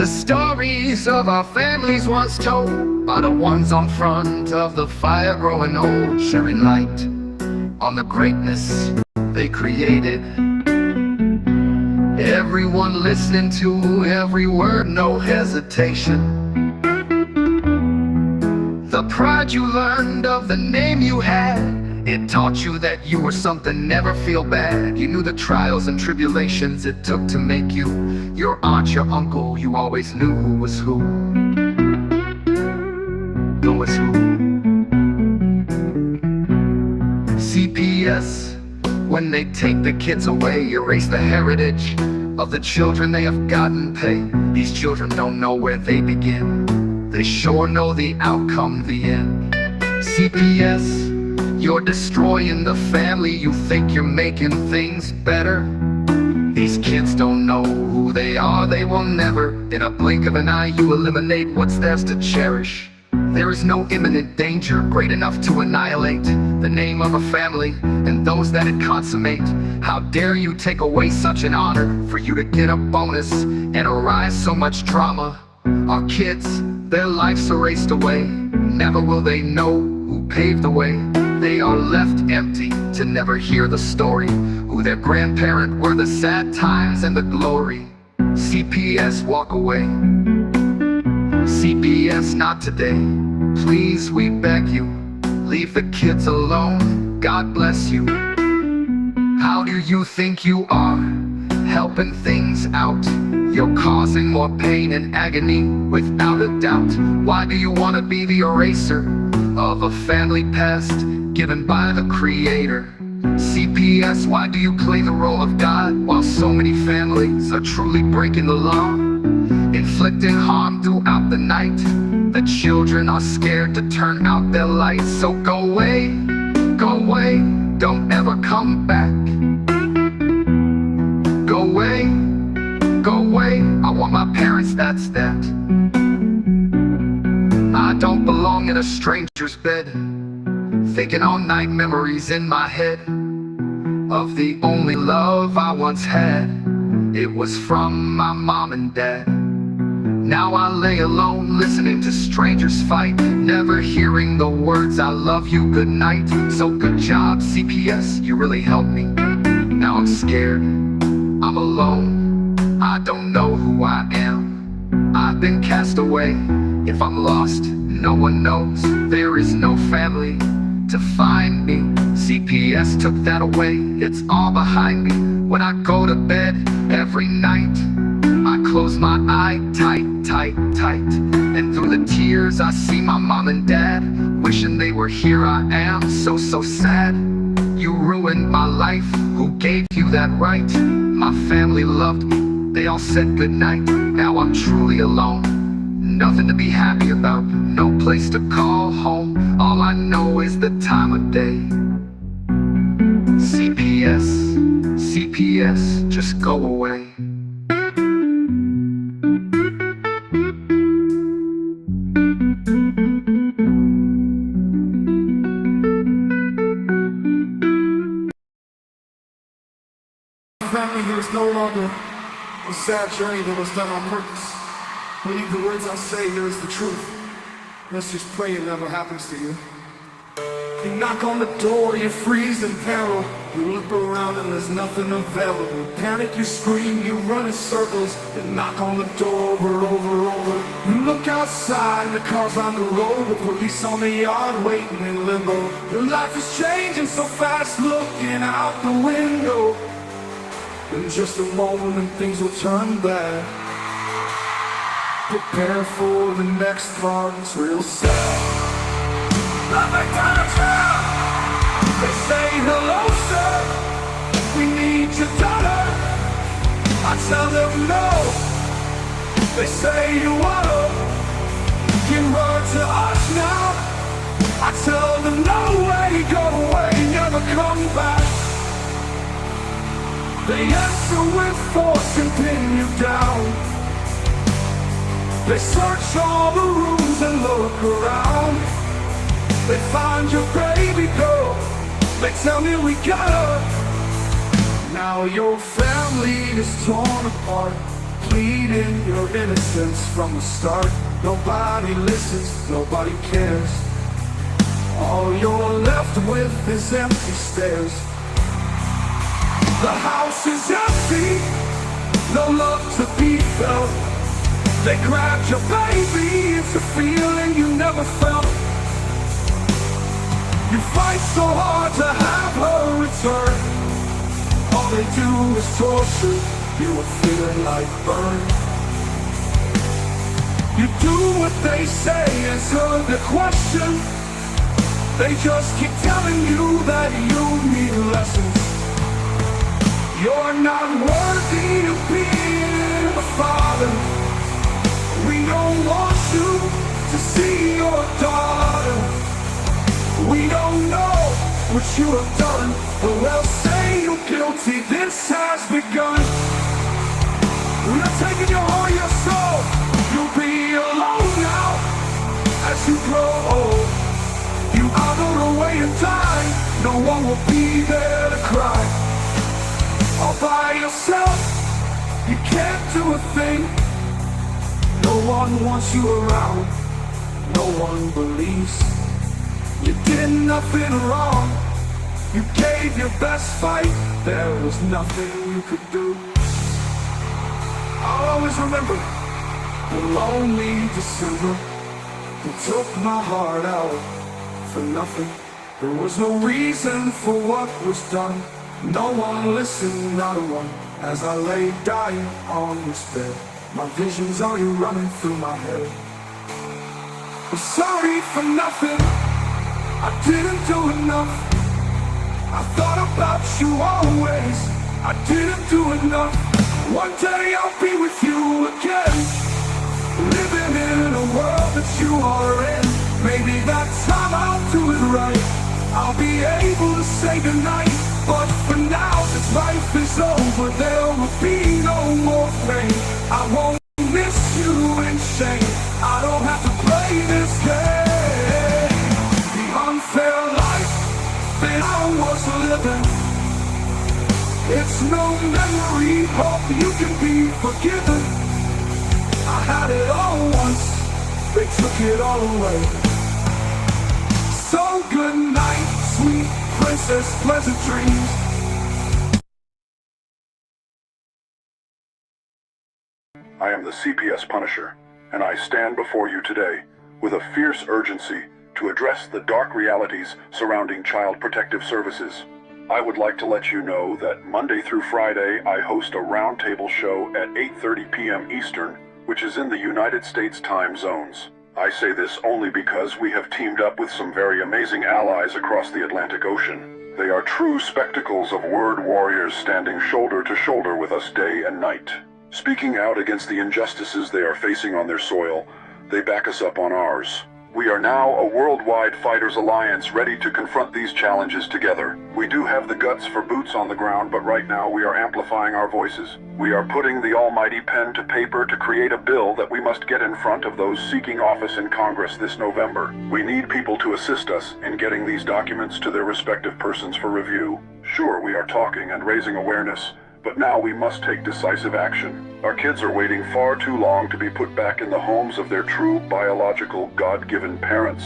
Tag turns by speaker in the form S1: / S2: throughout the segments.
S1: The stories of our families once told are the ones on front of the fire growing old, sharing light on the greatness they created. Everyone listening to every word, no hesitation. The pride you learned of the name you had, it taught you that you were something, never feel bad. You knew the trials and tribulations it took to make you. Your aunt, your uncle, you always knew who was who. Who was who. CPS, when they take the kids away, erase the heritage of the children they have gotten pay. These children don't know where they begin, they sure know the outcome, the end. CPS, you're destroying the family. You think you're making things better. These kids don't know who they are, they will never. In a blink of an eye you eliminate what's theirs to cherish. There is no imminent danger great enough to annihilate the name of a family and those that it consummate. How dare you take away such an honor for you to get a bonus and arise so much drama. Our kids, their lives erased away. Never will they know who paved the way. They are left empty to never hear the story, who their grandparent were, the sad times and the glory. CPS, walk away. CPS, not today. Please, we beg you, leave the kids alone. God bless you. How do you think you are, helping things out? You're causing more pain and agony, without a doubt. Why do you want to be the eraser of a family past given by the Creator? CPS, why do you play the role of God while so many families are truly breaking the law, inflicting harm throughout the night? The children are scared to turn out their lights. So go away, don't ever come back. Go away, I want my parents, that's that. I don't belong in a stranger's bed, thinking all night, memories in my head of the only love I once had. It was from my mom and dad. Now I lay alone, listening to strangers fight, never hearing the words I love you, good night. So good job, CPS, you really helped me. Now I'm scared, I'm alone, I don't know who I am. I've been cast away. If I'm lost, no one knows. There is no family to find me. CPS took that away, it's all behind me. When I go to bed every night, I close my eye tight. And through the tears I see my mom and dad, wishing they were here. I am so sad. You ruined my life, who gave you that right? My family loved me, they all said goodnight. Now I'm truly alone, nothing to be happy about, no place to call home. All I know is the time of day. CPS, just go away.
S2: Family here is no longer a sad journey that was done on purpose. Believe the words I say, here is the truth. Let's just pray it never happens to you. You knock on the door, you freeze in peril. You look around and there's nothing available. Panic, you scream, you run in circles. You knock on the door over. You look outside and the cars on the road, the police on the yard waiting in limbo. Your life is changing so fast, looking out the window. In just a moment and things will turn bad. Prepare for the next part, it's real sad. Up downtown, they say hello sir, we need your daughter. I tell them no, they say you wanna give her to us now. I tell them no way, go away, never come back. They answer with force and pin you down. They search all the rooms and look around. They find your baby girl, they tell me we got her. Now your family is torn apart, pleading in your innocence from the start. Nobody listens, nobody cares. All you're left with is empty stares. The house is empty, no love to be felt. They grabbed your baby, it's a feeling you never felt. You fight so hard to have her return. All they do is torture you are feeling like burn. You do what they say, answer the question. They just keep telling you that you need lessons. You're not worthy of being a father. We don't want you to see your daughter. We don't know what you have done, but we'll say you're guilty. This has begun. We are taking your heart, your soul. You'll be alone now as you grow old. You are on the way to die. No one will be there to cry. All by yourself, you can't do a thing. No one wants you around. No one believes you did nothing wrong. You gave your best fight. There was nothing you could do. I'll always remember the lonely December. You took my heart out for nothing. There was no reason for what was done. No one listened, not a one. As I lay dying on this bed, my visions are you running through my head. I'm sorry for nothing, I didn't do enough. I thought about you always, I didn't do enough. One day I'll be with you again, living in a world that you are in. Maybe that time I'll do it right. I'll be able to say goodnight. But for now, since life is over, there will be no more pain. I won't miss you in shame. I don't have to play this game. The unfair life that I was living, it's no memory. Hope you can be forgiven. I had it all once, they took it all away. So good night, sweet princess, pleasant dreams.
S3: I am the CPS Punisher, and I stand before you today with a fierce urgency to address the dark realities surrounding Child Protective Services. I would like to let you know that Monday through Friday I host a roundtable show at 8:30 p.m. Eastern, which is in the United States time zones. I say this only because we have teamed up with some very amazing allies across the Atlantic Ocean. They are true spectacles of word warriors standing shoulder to shoulder with us day and night. Speaking out against the injustices they are facing on their soil, they back us up on ours. We are now a worldwide fighters alliance ready to confront these challenges together. We do have the guts for boots on the ground, but right now we are amplifying our voices. We are putting the almighty pen to paper to create a bill that we must get in front of those seeking office in Congress this November. We need people to assist us in getting these documents to their respective persons for review. Sure, we are talking and raising awareness, but now we must take decisive action. Our kids are waiting far too long to be put back in the homes of their true biological God-given parents.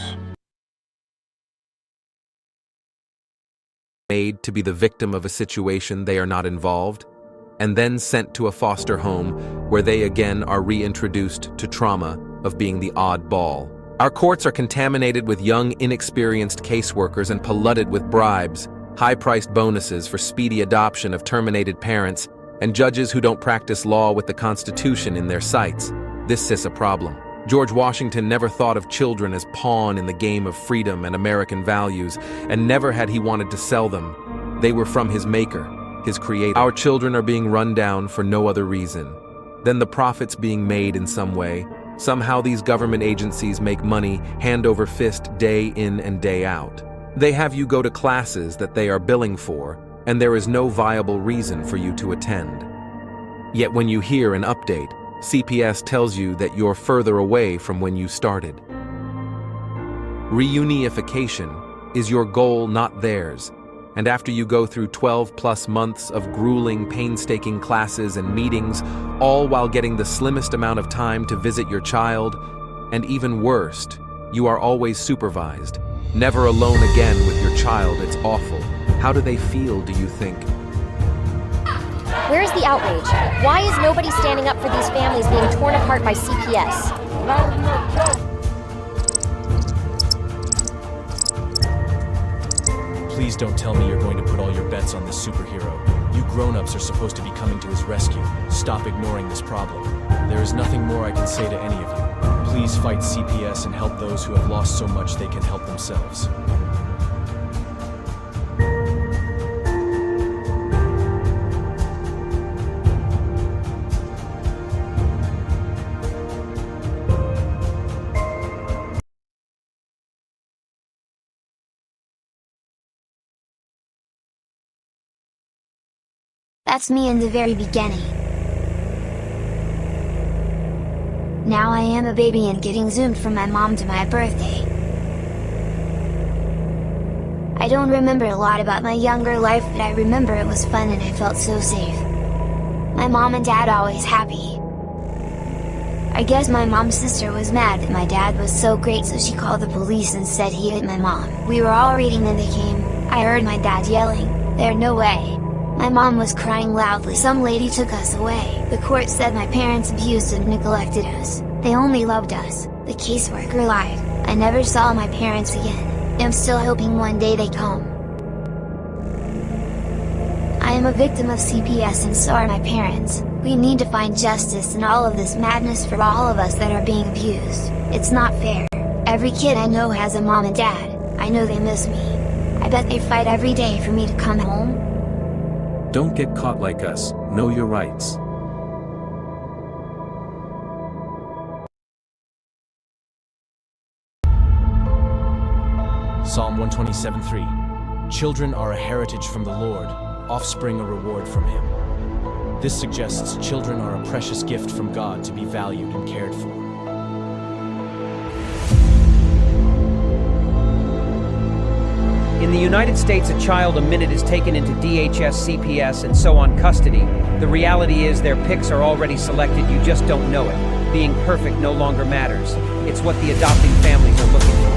S4: Made to be the victim of a situation they are not involved, and then sent to a foster home where they again are reintroduced to trauma of being the odd ball. Our courts are contaminated with young, inexperienced caseworkers and polluted with bribes, high-priced bonuses for speedy adoption of terminated parents, and judges who don't practice law with the Constitution in their sights. This is a problem. George Washington never thought of children as pawn in the game of freedom and American values, and never had he wanted to sell them. They were from his maker, his creator. Our children are being run down for no other reason than the profits being made in some way. Somehow these government agencies make money hand over fist day in and day out. They have you go to classes that they are billing for, and there is no viable reason for you to attend. Yet when you hear an update, CPS tells you that you're further away from when you started. Reunification is your goal, not theirs, And after you go through 12+ months of grueling, painstaking classes and meetings, all while getting the slimmest amount of time to visit your child, and even worst, you are always supervised, never alone again with your child. It's awful. How do they feel, do you think?
S5: Where's the outrage? Why is nobody standing up for these families being torn apart by CPS?
S6: Please don't tell me you're going to put all your bets on this superhero. You grown-ups are supposed to be coming to his rescue. Stop ignoring this problem. There is nothing more I can say to any of you. Please fight CPS and help those who have lost so much they can help themselves.
S7: That's me in the very beginning. Now I am a baby and getting zoomed from my mom to my birthday. I don't remember a lot about my younger life, but I remember it was fun and I felt so safe. My mom and dad always happy. I guess my mom's sister was mad that my dad was so great, so she called the police and said he hit my mom. We were all reading and they came. I heard my dad yelling, "There's no way." My mom was crying loudly. Some lady took us away. The court said my parents abused and neglected us. They only loved us. The caseworker lied. I never saw my parents again. I'm still hoping one day they come. I am a victim of CPS and so are my parents. We need to find justice in all of this madness for all of us that are being abused. It's not fair. Every kid I know has a mom and dad. I know they miss me. I bet they fight every day for me to come home.
S8: Don't get caught like us. Know your rights.
S6: Psalm 127:3. Children are a heritage from the Lord, offspring a reward from Him. This suggests children are a precious gift from God to be valued and cared for.
S9: In the United States, a child a minute is taken into DHS, CPS, and so on custody. The reality is their picks are already selected, you just don't know it. Being perfect no longer matters. It's what the adopting families are looking for.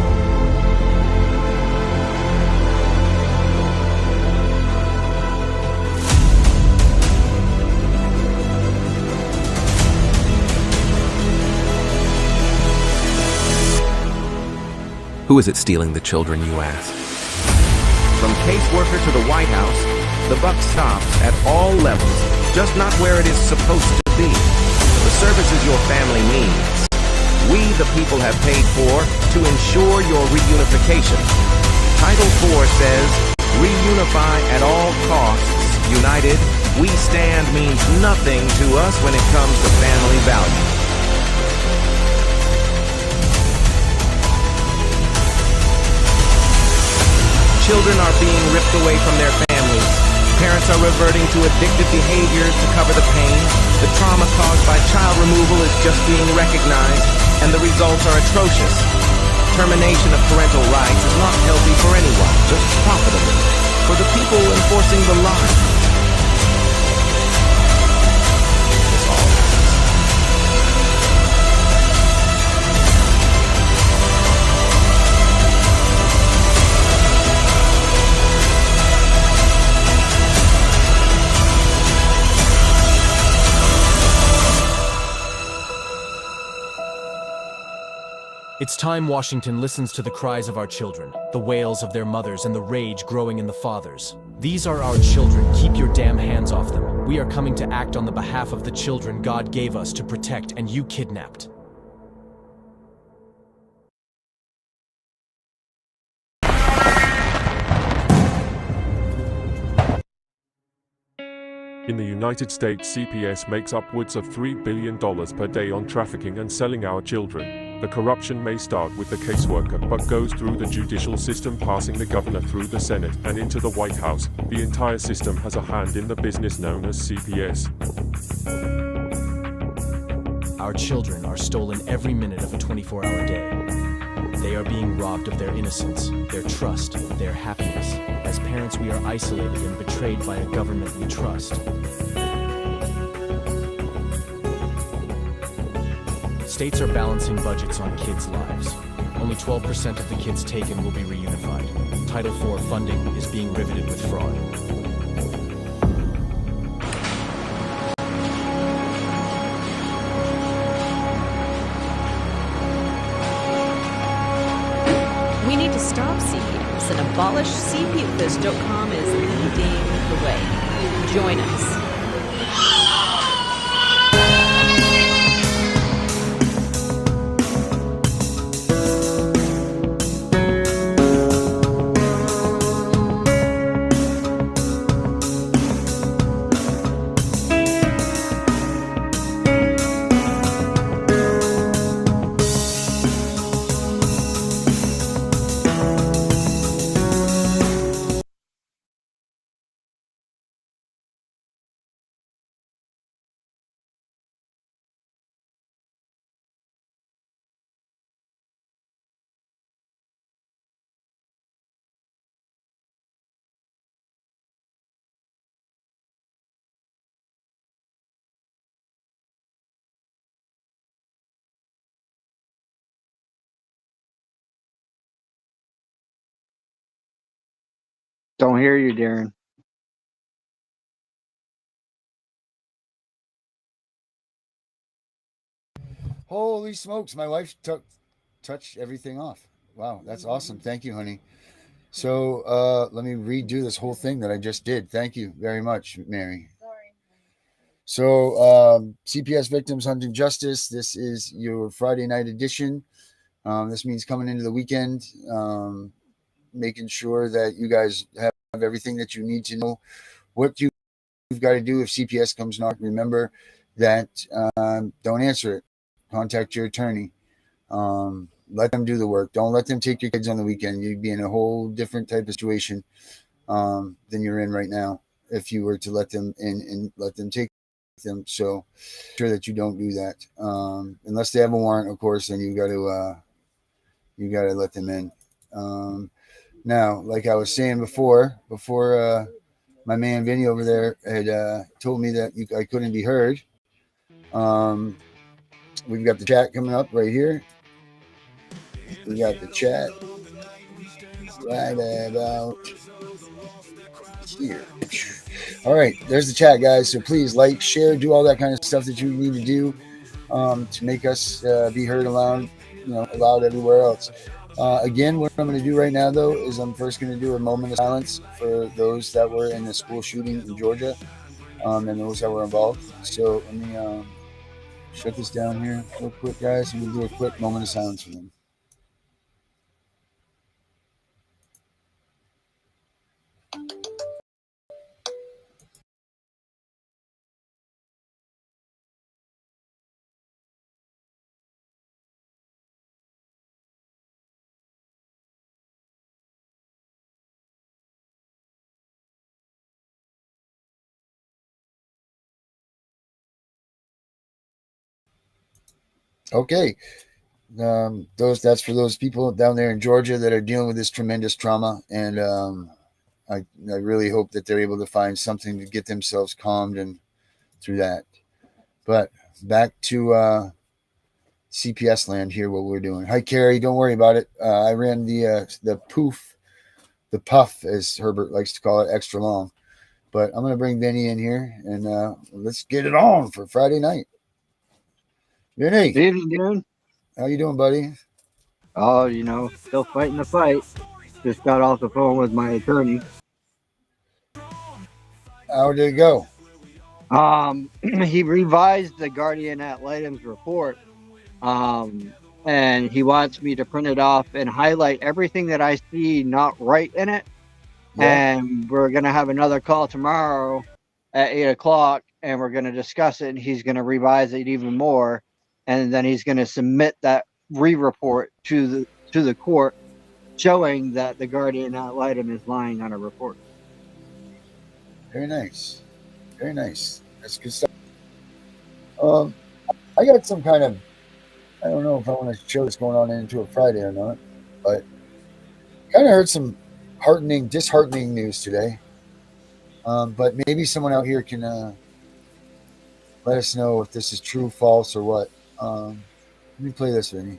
S4: Who is it stealing the children, you ask?
S10: From caseworker to the White House, the buck stops at all levels, just not where it is supposed to be. The services your family needs, we the people have paid for to ensure your reunification. Title 4 says, reunify at all costs. United, we stand means nothing to us when it comes to family values. Children are being ripped away from their families. Parents are reverting to addictive behaviors to cover the pain. The trauma caused by child removal is just being recognized, and the results are atrocious. Termination of parental rights is not healthy for anyone, just profitable for the people enforcing the lie.
S6: It's time Washington listens to the cries of our children, the wails of their mothers, and the rage growing in the fathers. These are our children. Keep your damn hands off them. We are coming to act on the behalf of the children God gave us to protect, and you kidnapped.
S11: In the United States, CPS makes upwards of $3 billion per day on trafficking and selling our children. The corruption may start with the caseworker, but goes through the judicial system, passing the governor through the Senate and into the White House. The entire system has a hand in the business known as CPS.
S6: Our children are stolen every minute of a 24-hour day. They are being robbed of their innocence, their trust, their happiness. As parents, parents we are isolated and betrayed by a government we trust. States are balancing budgets on kids' lives. Only 12% of the kids taken will be reunified. Title IV funding is being riveted with fraud.
S12: We need to stop CPS and abolish CPS.com is leading the way. Join us.
S13: Don't hear you, Darren.
S14: Holy smokes, my wife touched everything off. Wow, that's awesome. Thank you, honey. So let me redo this whole thing that I just did. Thank you very much, Mary. So CPS Victims Hunting Justice, this is your Friday night edition. This means coming into the weekend, making sure that you guys have everything that you need to know what you've got to do if CPS comes knocking. Remember that don't answer it. Contact your attorney. Let them do the work. Don't let them take your kids on the weekend. You'd be in a whole different type of situation than you're in right now if you were to let them in and let them take them. So sure that you don't do that unless they have a warrant, of course. Then you got to let them in. Now, like I was saying before my man Vinny over there had told me that I couldn't be heard. We've got the chat coming up right here. We got the chat right about here. All right, there's the chat, guys. So please like, share, do all that kind of stuff that you need to do to make us be heard allowed everywhere else. Again, what I'm going to do right now, though, is I'm first going to do a moment of silence for those that were in the school shooting in Georgia and those that were involved. So let me shut this down here real quick, guys, and we'll do a quick moment of silence for them. Okay. That's for those people down there in Georgia that are dealing with this tremendous trauma. And I really hope that they're able to find something to get themselves calmed and through that. But back to CPS land here, what we're doing. Hi, Carrie. Don't worry about it. I ran the puff, as Herbert likes to call it, extra long. But I'm going to bring Vinny in here, and let's get it on for Friday night. Vinny.
S13: Good evening, Darren.
S14: How you doing, buddy?
S13: Oh, still fighting the fight. Just got off the phone with my attorney.
S14: How did it go?
S13: He revised the guardian ad litem's report, and he wants me to print it off and highlight everything that I see not right in it. Yeah. And we're going to have another call tomorrow at 8 o'clock, and we're going to discuss it, and he's going to revise it even more, and then he's going to submit that re-report to the court, showing that the guardian ad litem is lying on a report.
S14: Very nice. Very nice. That's good stuff. I got some kind of, I don't know if I want to show this going on into a Friday or not, but kind of heard some disheartening news today. But maybe someone out here can let us know if this is true, false, or what. Let me play this, Vinny.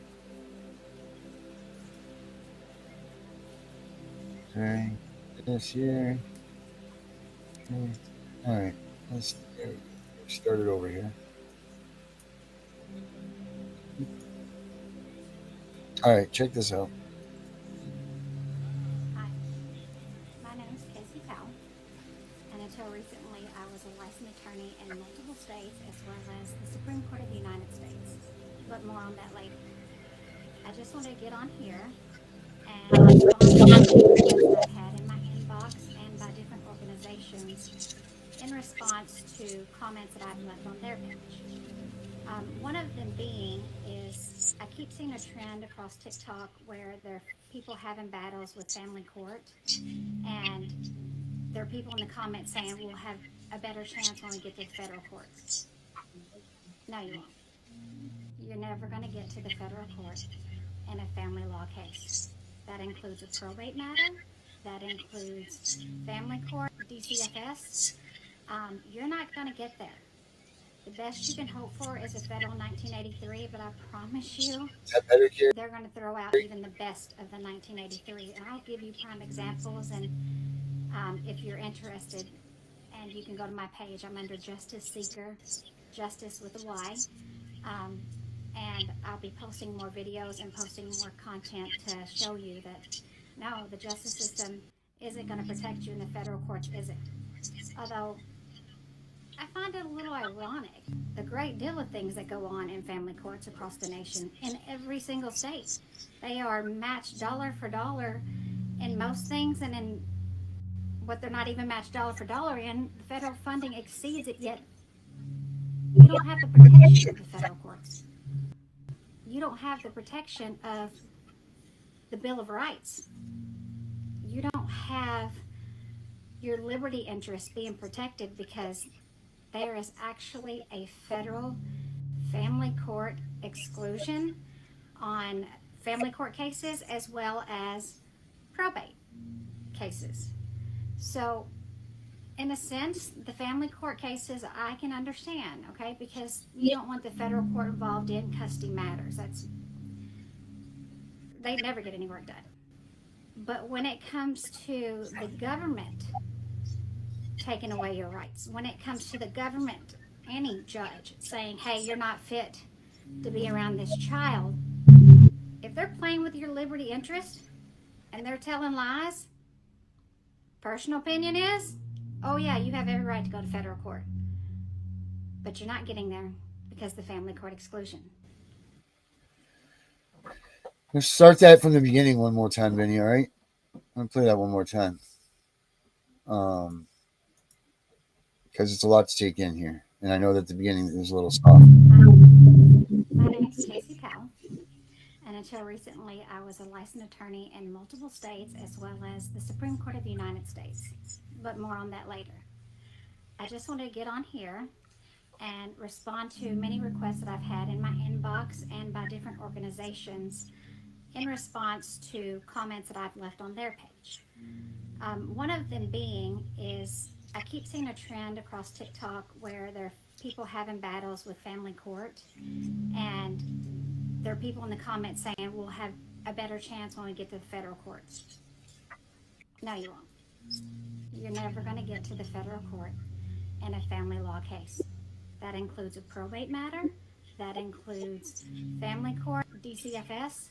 S14: Okay, this here. Okay. All right, let's start it over here. All right, check this out.
S15: Hi, my name is Casey Powell, and until recently I was a licensed attorney in multiple states as well as the Supreme Court of the United States, but more on that later. I just wanted to get on here and respond to many requests that I've had in my inbox and by different organizations in response to comments that I've left on their page. One of them being is I keep seeing a trend across TikTok where there are people having battles with family court, and there are people in the comments saying we'll have a better chance when we get to the federal courts. No, you won't. You're never going to get to the federal court in a family law case. That includes a probate matter. That includes family court, DCFS. You're not going to get there. The best you can hope for is a federal 1983, but I promise you, they're going to throw out even the best of the 1983. And I'll give you prime examples, and if you're interested, and you can go to my page. I'm under Justice Seeker, Justice with a Y. And I'll be posting more videos and posting more content to show you that no, the justice system isn't going to protect you and the federal courts isn't. Although I find it a little ironic, the great deal of things that go on in family courts across the nation in every single state. They are matched dollar for dollar in most things, and in what they're not even matched dollar for dollar in, the federal funding exceeds it, yet you don't have the protection of the federal courts. You don't have the protection of the Bill of Rights. You don't have your liberty interests being protected because there is actually a federal family court exclusion on family court cases as well as probate cases. So in a sense, the family court cases I can understand, okay, because you don't want the federal court involved in custody matters. They never get any work done. But when it comes to the government taking away your rights, when it comes to the government, any judge saying, hey, you're not fit to be around this child, if they're playing with your liberty interest and they're telling lies, personal opinion is, oh yeah, you have every right to go to federal court. But you're not getting there because of the family court exclusion.
S14: Let's start that from the beginning one more time, Vinny, all right? I'm going to play that one more time. Because it's a lot to take in here. And I know that the beginning is a little soft.
S15: My name is Casey Powell. And until recently, I was a licensed attorney in multiple states as well as the Supreme Court of the United States. But more on that later. I just wanted to get on here and respond to many requests that I've had in my inbox and by different organizations in response to comments that I've left on their page. One of them being is I keep seeing a trend across TikTok where there are people having battles with family court, and there are people in the comments saying we'll have a better chance when we get to the federal courts. No, you won't. You're never going to get to the federal court in a family law case. That includes a probate matter. That includes family court, DCFS.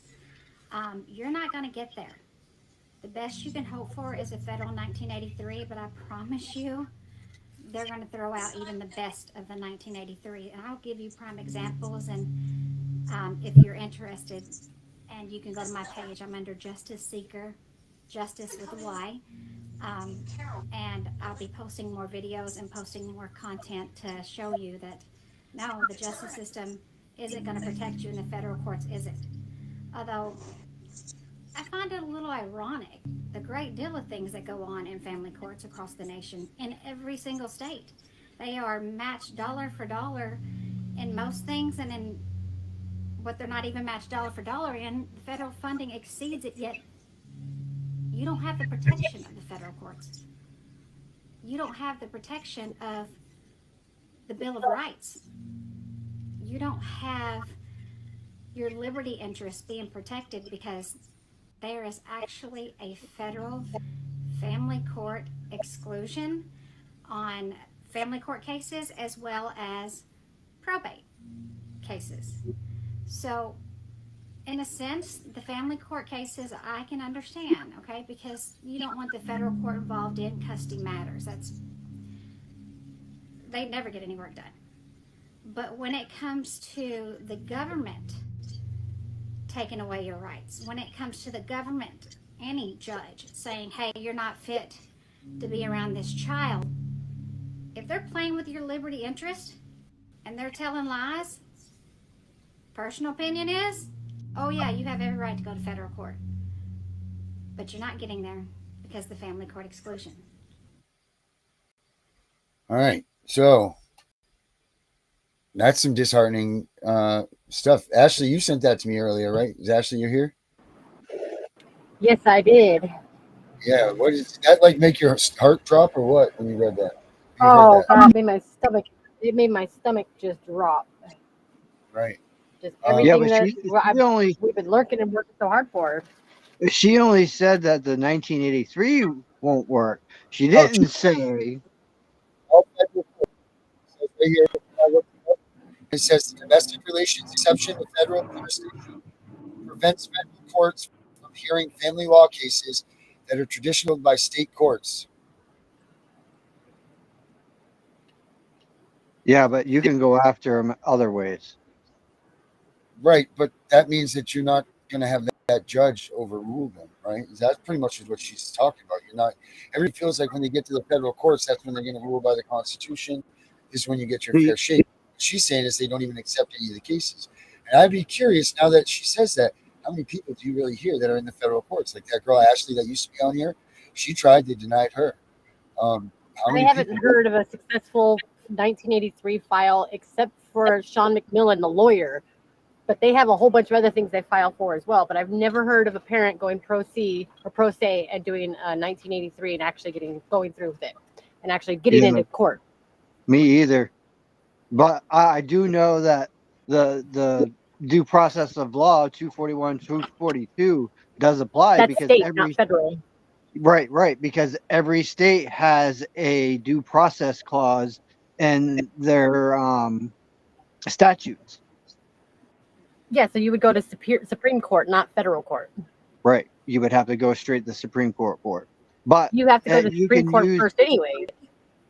S15: You're not going to get there. The best you can hope for is a federal 1983, but I promise you, they're going to throw out even the best of the 1983. And I'll give you prime examples, and if you're interested, and you can go to my page. I'm under Justice Seeker, Justice with a Y. And I'll be posting more videos and posting more content to show you that no, the justice system isn't going to protect you and the federal courts isn't. Although I find it a little ironic, the great deal of things that go on in family courts across the nation in every single state. They are matched dollar for dollar in most things, and in what they're not even matched dollar for dollar in, the federal funding exceeds it, yet You don't have the protection of the federal courts. You don't have the protection of the Bill of Rights. You don't have your liberty interests being protected because there is actually a federal family court exclusion on family court cases as well as probate cases. So, in a sense, the family court cases I can understand, okay, because you don't want the federal court involved in custody matters. They never get any work done. But when it comes to the government taking away your rights, when it comes to the government, any judge saying, hey, you're not fit to be around this child, if they're playing with your liberty interest and they're telling lies, personal opinion is, oh yeah, you have every right to go to federal court. But you're not getting there because of the family court exclusion.
S14: All right. So that's some disheartening stuff. Ashley, you sent that to me earlier, right? Is Ashley, you're here?
S16: Yes, I did.
S14: Yeah. What is that like? Make your heart drop or what when you read that?
S16: Oh God, it made my stomach just drop.
S14: Right.
S16: Just
S13: Yeah,
S16: everything
S13: but
S16: that we've been lurking and working so hard for.
S13: she only said that the 1983 won't work. She didn't say.
S14: It says the domestic relations exception to federal jurisdiction prevents federal courts from hearing family law cases that are traditional by state courts.
S13: Yeah, but you can go after them other ways.
S14: Right, but that means that you're not going to have that judge overrule them, right? That's pretty much what she's talking about. You're not. Everybody feels like when they get to the federal courts, that's when they're going to rule by the Constitution. This is when you get your fair shake. What she's saying is they don't even accept any of the cases. And I'd be curious now that she says that, how many people do you really hear that are in the federal courts? Like that girl Ashley that used to be on here, she tried, they denied her.
S16: I haven't heard of a successful 1983 file except for Sean McMillan, the lawyer. But they have a whole bunch of other things they file for as well. But I've never heard of a parent going pro se and doing 1983 and actually going through with it and actually getting into court.
S13: Me either. But I do know that the due process of law 241, 242 does apply.
S16: That's
S13: because
S16: state, not federal.
S13: Right, because every state has a due process clause in their statutes.
S16: Yeah, so you would go to Supreme Court, not federal court.
S13: Right, you would have to go straight to the Supreme Court for it. But
S16: you have to go to the Supreme Court first anyway.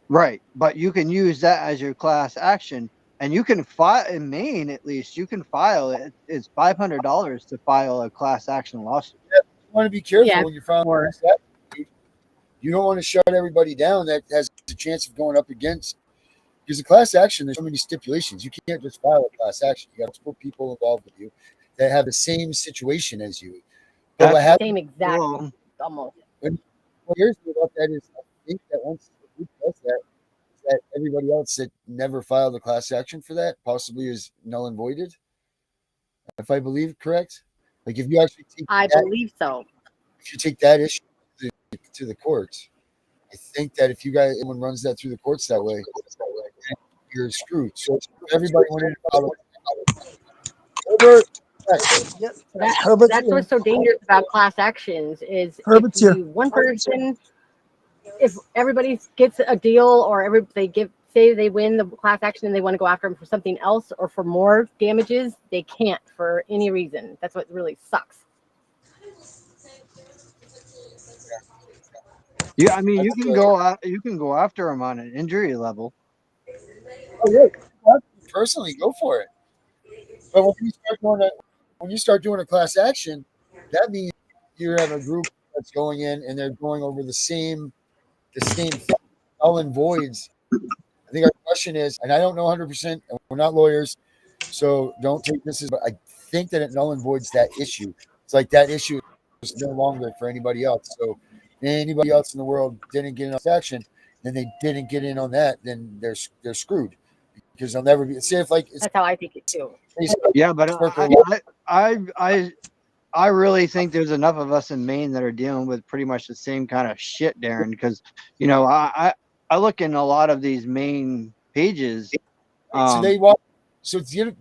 S13: Right, but you can use that as your class action, and you can file in Maine. At least you can file it. It's $500 to file a class action lawsuit.
S14: Yeah, you want to be careful when you're filing. You don't want to shut everybody down that has a chance of going up against. Because a class action, there's so many stipulations. You can't just file a class action. You got to put people involved with you that have the same situation as you.
S16: But what happens? Same exact, almost.
S14: What scares me about that is I think that once the group does that everybody else that never filed a class action for that possibly is null and voided. If I believe correct, like if you actually take
S16: believe so.
S14: If you take that issue to the courts, I think that if anyone runs that through the courts that way, you're screwed. So everybody went in.
S16: That's what's so dangerous about class actions is if everybody gets a deal or say they win the class action and they want to go after them for something else or for more damages, they can't for any reason. That's what really sucks.
S13: Yeah, I mean, you can go after them on an injury level.
S14: Personally, go for it. But when you start doing a class action, that means you have a group that's going in and they're going over the same thing, null and voids. I think our question is, and I don't know 100%, and we're not lawyers, so don't take this as, but I think that it null and voids that issue. It's like that issue is no longer for anybody else. So anybody else in the world didn't get enough action, then they didn't get in on that, then they're screwed because they'll never be. See if like
S16: that's how I think it too.
S13: Yeah, but I really think there's enough of us in Maine that are dealing with pretty much the same kind of shit, Darren. Because I look in a lot of these Maine pages.
S14: So they walk. So think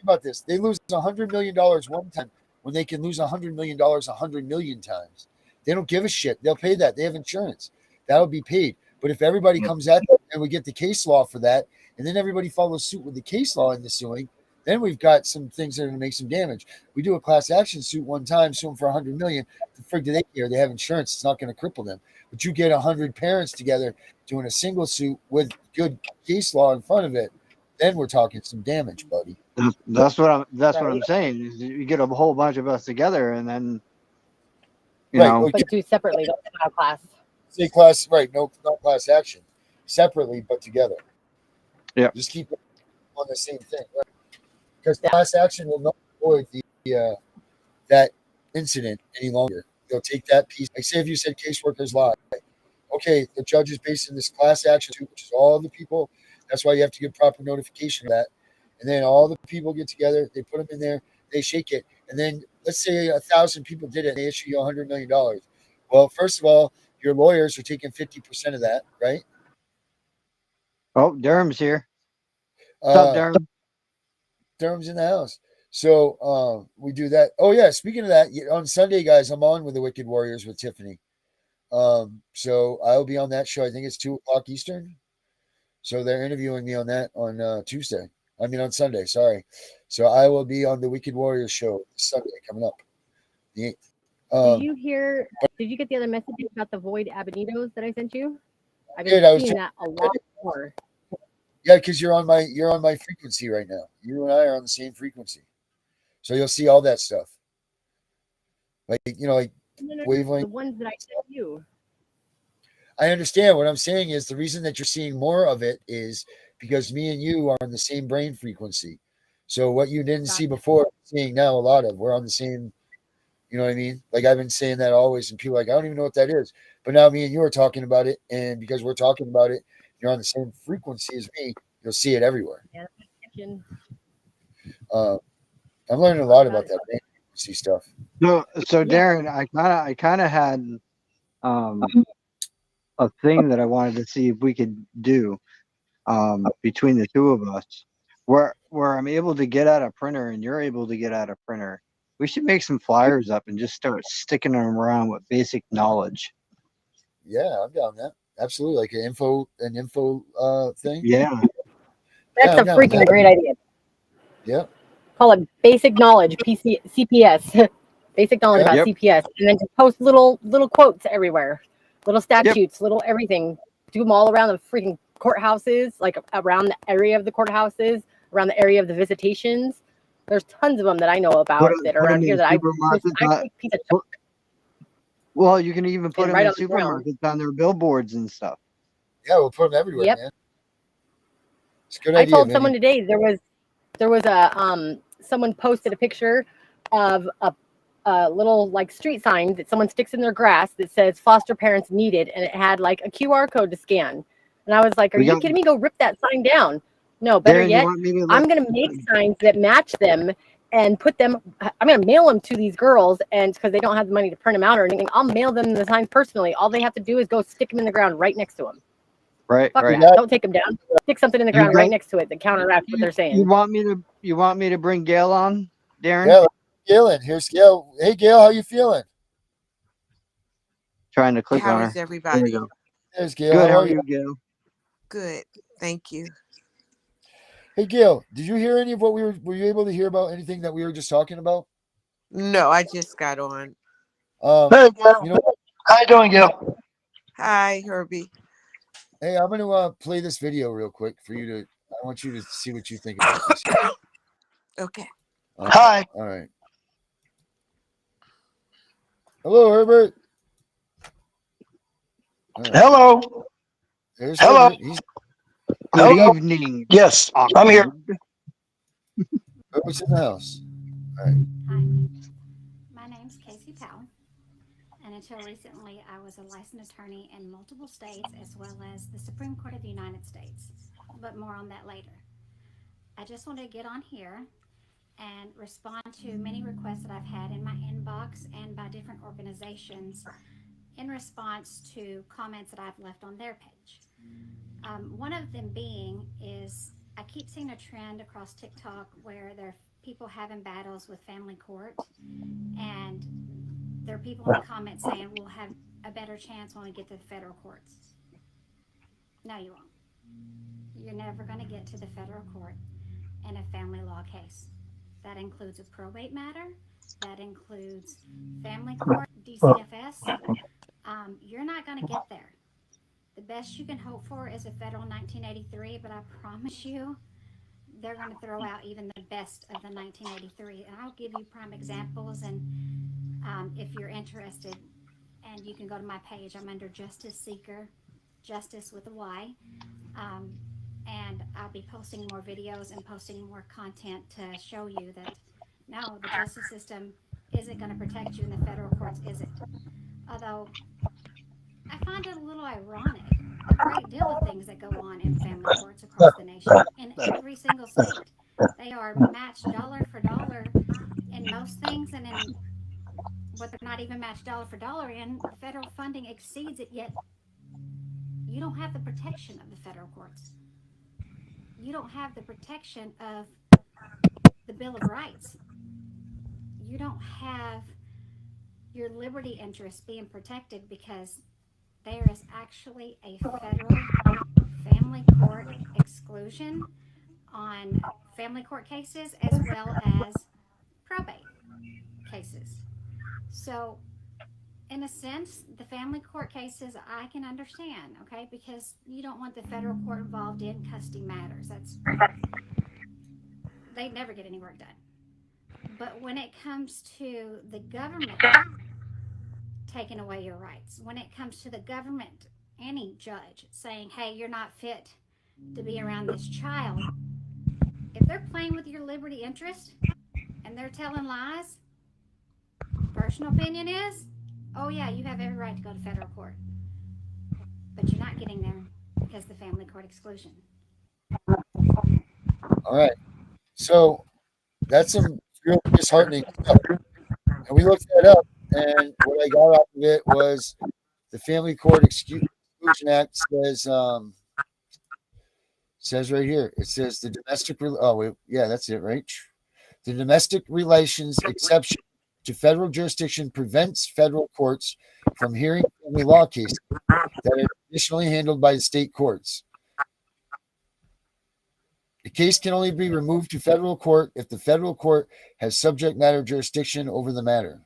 S14: about this. They lose $100 million one time when they can lose $100 million 100 million times. They don't give a shit. They'll pay that. They have insurance. That'll be paid. But if everybody comes at them and we get the case law for that, and then everybody follows suit with the case law in the suing, then we've got some things that are going to make some damage. We do a class action suit one time, sue them for $100 million. The frig do they care? They have insurance. It's not going to cripple them. But you get 100 parents together doing a single suit with good case law in front of it, then we're talking some damage, buddy.
S13: That's what I'm saying. Is you get a whole bunch of us together, and then
S16: but do separately. Don't file class.
S14: Say class, right? No, not class action, separately but together.
S13: Yeah.
S14: Just keep on the same thing, right? Because class action will not avoid the that incident any longer. They'll take that piece. Like, say if you said caseworkers lie, okay, the judge is based in this class action suit, which is all the people. That's why you have to give proper notification of that. And then all the people get together, they put them in there, they shake it. And then let's say 1,000 people did it and they issue you $100 million. Well, first of all, your lawyers are taking 50% of that, right?
S13: Oh, Durham's here. What's up, Durham?
S14: Durham's in the house. So we do that. Oh, yeah. Speaking of that, on Sunday, guys, I'm on with the Wicked Warriors with Tiffany. So I'll be on that show. I think it's 2:00 Eastern. So they're interviewing me on that on on Sunday. Sorry. So I will be on the Wicked Warriors show Sunday coming up. The 8th.
S16: Did you hear? Did you get the other message about the void abanitos that I sent you? I've
S14: did.
S16: been seeing that a lot more.
S14: Yeah, because you're on my frequency right now. You and I are on the same frequency, so you'll see all that stuff. Like wavelength.
S16: The ones that I sent you.
S14: I understand. What I'm saying is the reason that you're seeing more of it is because me and you are on the same brain frequency. So what you didn't see before, seeing now a lot of. We're on the same. You know what I mean? Like I've been saying that always, and people are like, I don't even know what that is. But now me and you are talking about it, and because we're talking about it, you're on the same frequency as me. You'll see it everywhere.
S16: Yeah,
S14: I'm learning a lot about that brain frequency stuff.
S13: So Darren, I kind of had a thing that I wanted to see if we could do between the two of us, where I'm able to get out a printer and you're able to get out a printer. We should make some flyers up and just start sticking them around with basic knowledge.
S14: Yeah, I'm down that. Absolutely, like an info thing.
S13: Yeah,
S16: that's a freaking great idea.
S14: Yeah.
S16: Call it basic knowledge, CPS. Basic knowledge about CPS, and then just post little quotes everywhere, little statutes, little everything. Do them all around the freaking courthouses, like around the area of the courthouses, around the area of the visitations. There's tons of them that I know about that are around here that I piece of chalk.
S13: Well, you can even put them in
S16: on the ground.
S13: supermarkets on their billboards and stuff.
S14: Yeah, we'll put them everywhere, man. It's a good
S16: I
S14: idea.
S16: told someone today there was a someone posted a picture of a little like street sign that someone sticks in their grass that says foster parents needed, and it had like a QR code to scan. And I was like, are you kidding me? Go rip that sign down. No, better
S13: Darren,
S16: yet, I'm going to make signs that match them and put them, I'm going to mail them to these girls, and because they don't have the money to print them out or anything, I'll mail them the signs personally. All they have to do is go stick them in the ground right next to them.
S13: Right,
S16: Fuck
S13: right.
S16: that. Don't take them down. Stick something in the ground right next to it that counteracts what they're saying.
S13: You want me to bring Gail on, Darren?
S14: Yeah, Gail in. Here's Gail. Hey, Gail, how you feeling?
S13: Trying to click on her.
S17: How is everybody?
S13: There you go.
S14: There's Gail.
S13: Good. How are you, Gail?
S17: Good. Thank you.
S14: Hey, Gail, did you hear any of what were you able to hear about anything that we were just talking about?
S17: No, I just got on.
S14: Hey, Gail. You know,
S18: how you doing, Gail?
S17: Hi, Herbie.
S14: Hey, I'm going to play this video real quick for you to, I want you to see what you think about this.
S17: Okay.
S18: Hi.
S14: All right. Hello, Herbert. Right.
S18: Hello.
S14: There's
S18: Hello.
S14: Herbert.
S13: Good evening.
S18: Yes, I'm here.
S14: Herbert's in the house. All right.
S15: Hi. My name's Casey Powell, and until recently, I was a licensed attorney in multiple states as well as the Supreme Court of the United States, but more on that later. I just wanted to get on here and respond to many requests that I've had in my inbox and by different organizations in response to comments that I've left on their page. One of them being is I keep seeing a trend across TikTok where there are people having battles with family court, and there are people in the comments saying we'll have a better chance when we get to the federal courts. No, you won't. You're never going to get to the federal court in a family law case. That includes a probate matter, that includes family court, DCFS. You're not going to get there. The best you can hope for is a federal 1983, but I promise you, they're going to throw out even the best of the 1983. And I'll give you prime examples. And if you're interested, and you can go to my page, I'm under Justice Seeker, Justice with a Y. And I'll be posting more videos and posting more content to show you that no, the justice system isn't going to protect you in the federal courts, is it? Although I find it a little ironic, a great deal of things that go on in family courts across the nation, in every single state. They are matched dollar for dollar in most things, and in what they're not even matched dollar for dollar in, federal funding exceeds it, yet you don't have the protection of the federal courts. You don't have the protection of the Bill of Rights. You don't have your liberty interests being protected because there is actually a federal family court exclusion on family court cases as well as probate cases. So, in a sense, the family court cases I can understand, okay, because you don't want the federal court involved in custody matters. They never get any work done. But when it comes to the government taking away your rights, when it comes to the government, any judge saying, hey, you're not fit to be around this child, if they're playing with your liberty interest and they're telling lies, personal opinion is, oh yeah, you have every right to go to federal court. But you're not getting there because of the family court exclusion.
S14: All right. So that's some real disheartening stuff. And we looked that up, and what I got out of it was the Family Court Exclusion Act says right here. It says the domestic. That's it, right? The domestic relations exception to federal jurisdiction prevents federal courts from hearing family law cases that are traditionally handled by the state courts. The case can only be removed to federal court if the federal court has subject matter jurisdiction over the matter.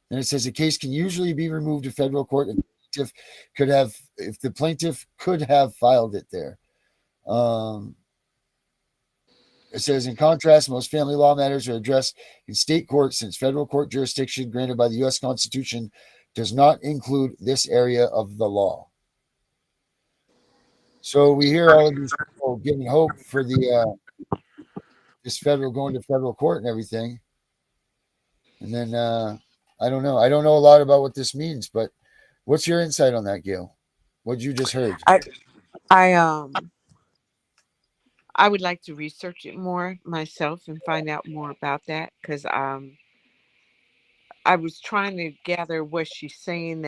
S14: Then it says a case can usually be removed to federal court if the plaintiff could have filed it there. It says, in contrast, most family law matters are addressed in state court since federal court jurisdiction granted by the U.S. Constitution does not include this area of the law. So we hear all of these people giving hope for this federal going to federal court and everything. And then I don't know. I don't know a lot about what this means, but what's your insight on that, Gail? What you just heard?
S17: I would like to research it more myself and find out more about that because I was trying to gather what she's saying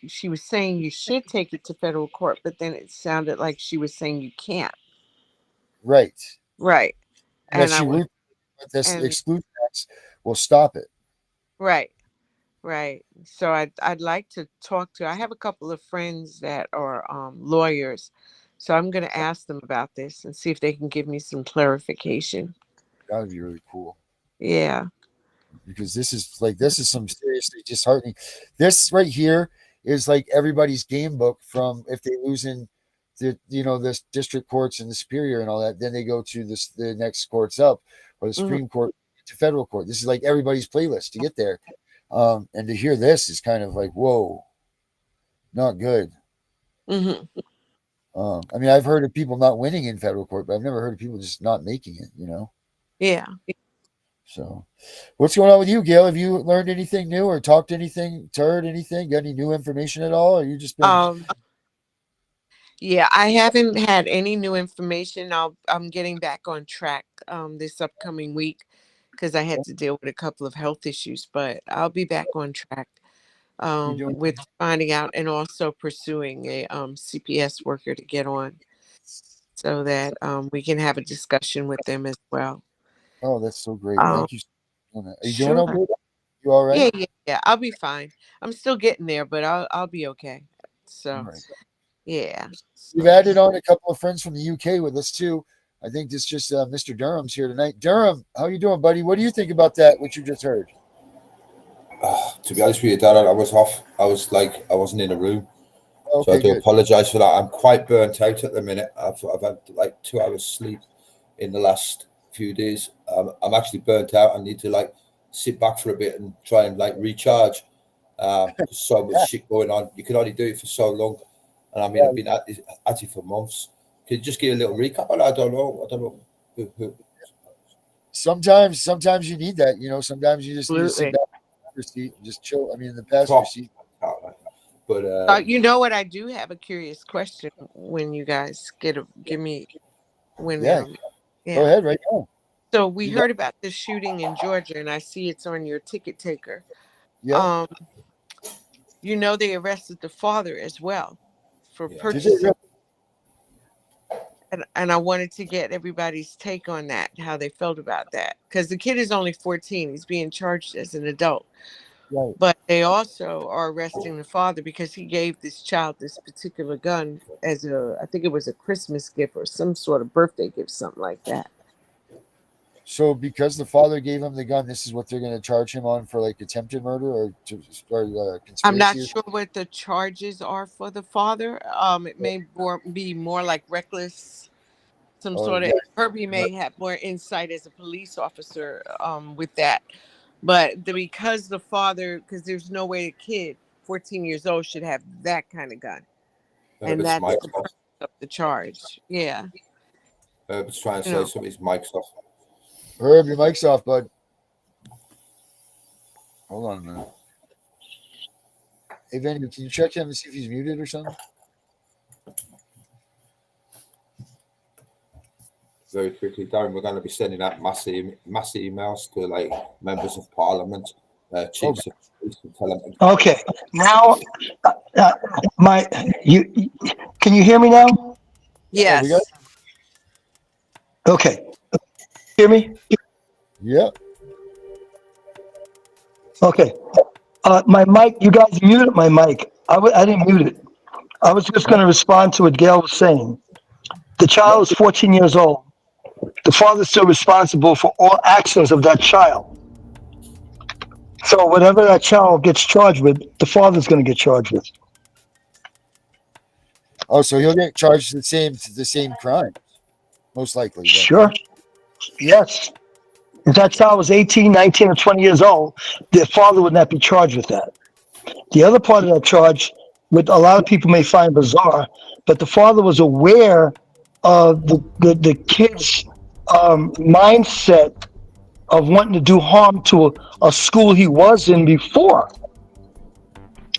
S17: she was saying you should take it to federal court, but then it sounded like she was saying you can't.
S14: Right.
S17: Right.
S14: And this exclusion act will stop it.
S17: Right. Right. So I'd like to talk to. I have a couple of friends that are lawyers, so I'm going to ask them about this and see if they can give me some clarification.
S14: That would be really cool.
S17: Yeah.
S14: Because this is some seriously disheartening. This right here is like everybody's game book from if they lose in this district courts and the superior and all that, then they go to the next courts up or the Supreme Court to federal court. This is like everybody's playlist to get there. And to hear this is kind of like, whoa, not good.
S17: Mm-hmm.
S14: I mean, I've heard of people not winning in federal court, but I've never heard of people just not making it,
S17: Yeah.
S14: So what's going on with you, Gail? Have you learned anything new or talked anything, heard anything, got any new information at all? Or you just been
S17: yeah, I haven't had any new information. I'm getting back on track this upcoming week. because I had to deal with a couple of health issues. But I'll be back on track with finding out and also pursuing a CPS worker to get on so that we can have a discussion with them as well.
S14: Oh, that's so great. Thank you. Are you doing
S17: Sure.
S14: okay? You all right?
S17: Yeah. I'll be fine. I'm still getting there, but I'll be okay. So,
S14: Right.
S17: yeah.
S14: We've added on a couple of friends from the UK with us too. I think this just Mr. Durham's here tonight. Durham, how you doing, buddy? What do you think about that? What you just heard?
S19: To be honest with you, Darren, I was off. I wasn't in a room, so I do apologise for that. I'm quite burnt out at the minute. I've had like 2 hours sleep in the last few days. I'm actually burnt out. I need to like sit back for a bit and try and like recharge. So much shit going on. You can only do it for so long, and I mean I've been at it for months. Can you just give a little recap? I don't know.
S14: Sometimes you need that. Sometimes you just need to sit back. Seat and just chill. I mean, in the passenger seat.
S19: But
S17: you know what? I do have a curious question when you guys give me when
S14: Go ahead right now.
S17: So we heard about this shooting in Georgia, and I see it's on your ticket taker.
S14: Yeah.
S17: They arrested the father as well for purchasing. And I wanted to get everybody's take on that, how they felt about that. Because the kid is only 14. He's being charged as an adult.
S14: Right.
S17: But they also are arresting the father because he gave this child this particular gun as I think it was a Christmas gift or some sort of birthday gift, something like that.
S14: So because the father gave him the gun, this is what they're going to charge him on for like attempted murder or conspiracy?
S17: I'm not sure what the charges are for the father. It may be more like reckless, sort of. Herbie may have more insight as a police officer with that. But because there's no way a kid 14 years old should have that kind of gun. And that's the purpose of the charge. Yeah.
S19: Herb's trying to say something. His mic's off.
S14: Herb, your mic's off, bud. Hold on a minute. Hey, Vanny, can you check him and see if he's muted or something?
S19: Very quickly, Darren, we're going to be sending out mass emails to like members of parliament, chiefs of police, and tell them.
S18: Okay, now, can you hear me now?
S17: Yes.
S18: Okay. Hear me?
S14: Yeah.
S18: Okay. My mic, you guys muted my mic. I didn't mute it. I was just going to respond to what Gail was saying. The child is 14 years old. The father is still responsible for all actions of that child. So whatever that child gets charged with, the father's going to get charged with.
S14: Oh, so he'll get charged the same crime, most likely. Then.
S18: Sure. Yes. If that child was 18, 19, or 20 years old, the father would not be charged with that. The other part of that charge, what a lot of people may find bizarre, but the father was aware of the kid's mindset of wanting to do harm to a school he was in before.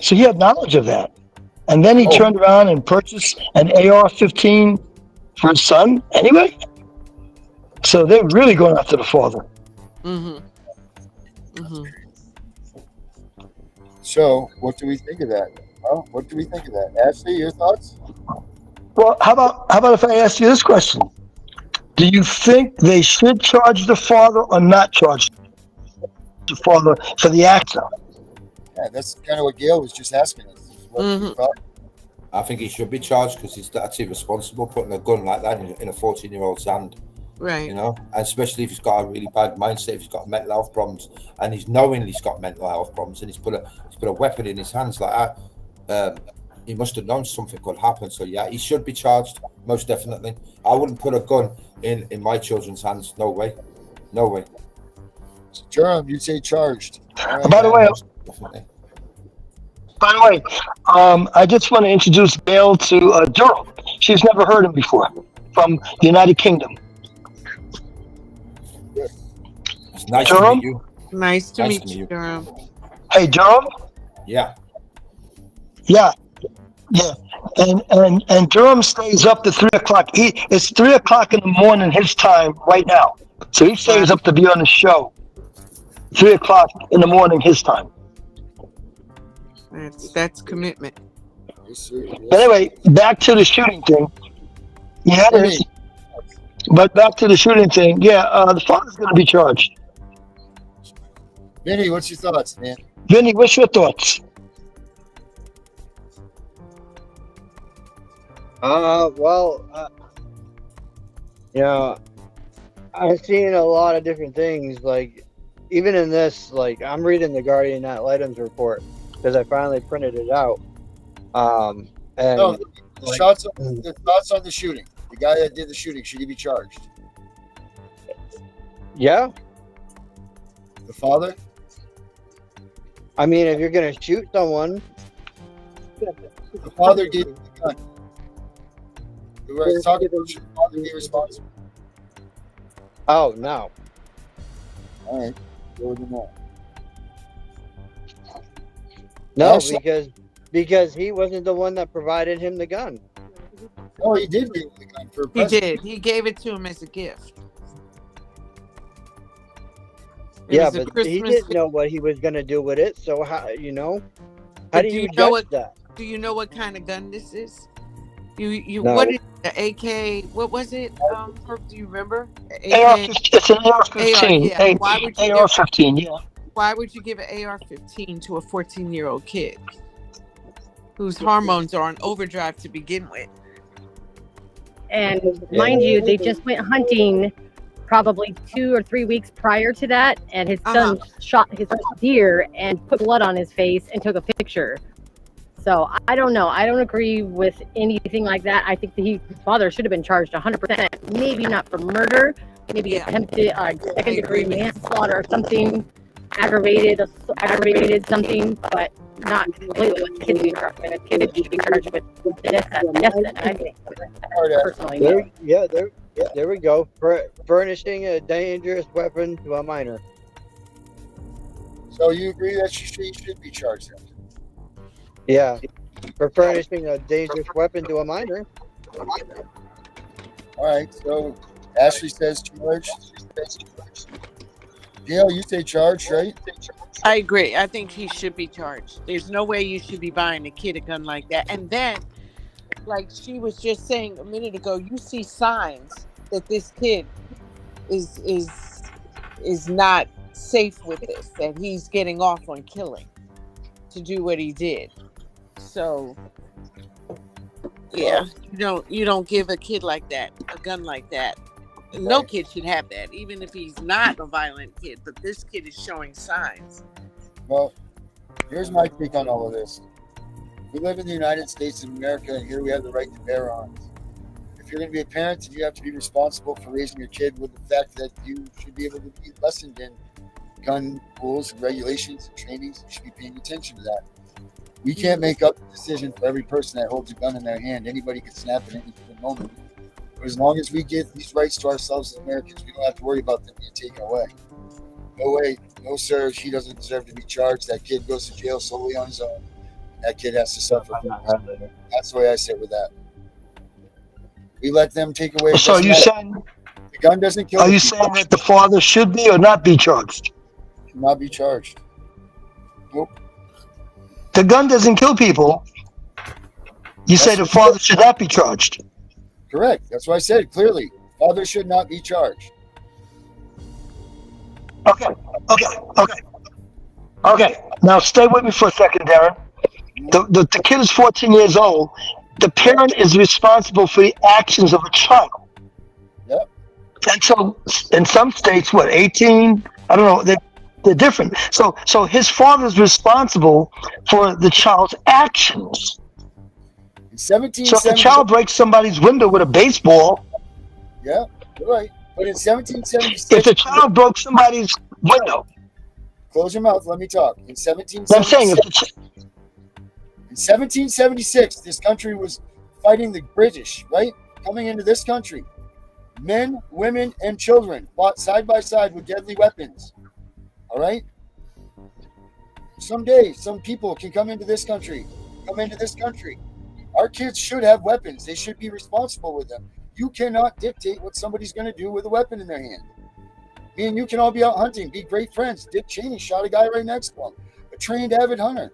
S18: So he had knowledge of that. And then he turned around and purchased an AR-15 for his son anyway. So they're really going after the father.
S17: Mm-hmm. Mm-hmm.
S14: So what do we think of that? Huh? What do we think of that? Ashley, your thoughts?
S18: Well, how about if I ask you this question? Do you think they should charge the father or not charge the father for the actor?
S14: Yeah, that's kind of what Gail was just asking us.
S19: I think he should be charged because that's irresponsible putting a gun like that in a 14-year-old's hand.
S17: Right.
S19: And especially if he's got a really bad mindset, if he's got mental health problems, and he's knowing he's got mental health problems, and he's put a weapon in his hands like that. He must have known something could happen. So yeah, he should be charged, most definitely. I wouldn't put a gun in my children's hands. No way.
S14: So Durham, you'd say charged. Right,
S18: By the way,
S19: definitely.
S18: I just want to introduce Gail to Durham. She's never heard him before, from the United Kingdom.
S19: It's nice
S18: Durham?
S19: to meet you.
S17: Nice to meet you, Durham.
S18: Hey, Durham?
S19: Yeah.
S18: And Durham stays up to 3 o'clock. It's 3 o'clock in the morning his time right now. So he stays up to be on the show. 3 o'clock in the morning his time.
S17: That's commitment.
S18: But anyway, back to the shooting thing. Yeah, it is. But back to the shooting thing. Yeah, the father's going to be charged.
S14: Vinny, what's your thoughts, man?
S18: Vinny, what's your thoughts?
S13: You know, I've seen a lot of different things. Like, even in this, like, I'm reading the Guardian ad litem's report because I finally printed it out. And
S14: No, the thoughts on the shooting. The guy that did the shooting, should he be charged?
S13: Yeah.
S14: The father?
S13: I mean, if you're gonna shoot someone,
S14: the father gave him the gun. We were talking about should the father be responsible?
S13: Oh no.
S14: All right. Go with that.
S13: No, because he wasn't the one that provided him the gun.
S14: No, he did give him the gun for a
S17: He
S14: present.
S17: did. He gave it to him as a gift.
S13: Yeah, but he didn't know what he was gonna do with it. So how how do you judge that?
S17: Do you know what kind of gun this is? You
S13: No.
S17: what is the AK? What was it? Do you remember?
S18: It's an AR-15.
S17: Yeah. Why would you
S18: AR-15, yeah.
S17: Why would you give an AR-15 to a 14-year-old kid whose hormones are on overdrive to begin with?
S16: And mind you, they just went hunting probably 2 or 3 weeks prior to that, and his son shot his deer and put blood on his face and took a picture. So I don't know. I don't agree with anything like that. I think his father should have been charged 100%. Maybe not for murder, maybe attempted second-degree manslaughter or something, aggravated something, but not completely with kids being charged. A kid should be charged with this, I think. Personally,
S13: There we go. Furnishing a dangerous weapon to a minor.
S14: So you agree that she should be charged then?
S13: Yeah, for furnishing a dangerous weapon to a minor.
S14: All right, so Ashley says charged. Gail, you say charged, right?
S17: I agree. I think he should be charged. There's no way you should be buying a kid a gun like that. And then, like she was just saying a minute ago, you see signs that this kid is not safe with this, that he's getting off on killing to do what he did. So yeah, you don't give a kid like that a gun like that. No kid should have that, even if he's not a violent kid, but this kid is showing signs.
S14: Well, here's my take on all of this. We live in the United States of America, and here we have the right to bear arms. If you're going to be a parent, then you have to be responsible for raising your kid with the fact that you should be able to be lessoned in gun rules and regulations and trainings. You should be paying attention to that. We can't make up a decision for every person that holds a gun in their hand. Anybody can snap at any given moment. But as long as we get these rights to ourselves as Americans, we don't have to worry about them being taken away. No way, no sir, she doesn't deserve to be charged. That kid goes to jail solely on his own. That kid has to suffer. That's the way I sit with that. We let them take away.
S18: So are you saying
S14: the gun doesn't kill?
S18: Are you saying that the father should be or not be charged?
S14: Should not be charged. Nope.
S18: The gun doesn't kill people. You say the father should not be charged.
S14: Correct. That's what I said clearly. Father should not be charged.
S18: Okay. Now stay with me for a second, Darren. The kid is 14 years old. The parent is responsible for the actions of a child.
S14: Yep.
S18: And so in some states, 18? I don't know. They're different. So his father is responsible for the child's actions. So if the child breaks somebody's window with a baseball.
S14: Yeah, you're right. But in 1776,
S18: if the child broke somebody's window.
S14: Close your mouth. Let me talk. In 1776.
S18: I'm saying
S14: in 1776, this country was fighting the British, right? Coming into this country. Men, women, and children fought side by side with deadly weapons. All right? Someday, some people can come into this country. Our kids should have weapons. They should be responsible with them. You cannot dictate what somebody's going to do with a weapon in their hand. Me and you can all be out hunting, be great friends. Dick Cheney shot a guy right next to him, a trained avid hunter.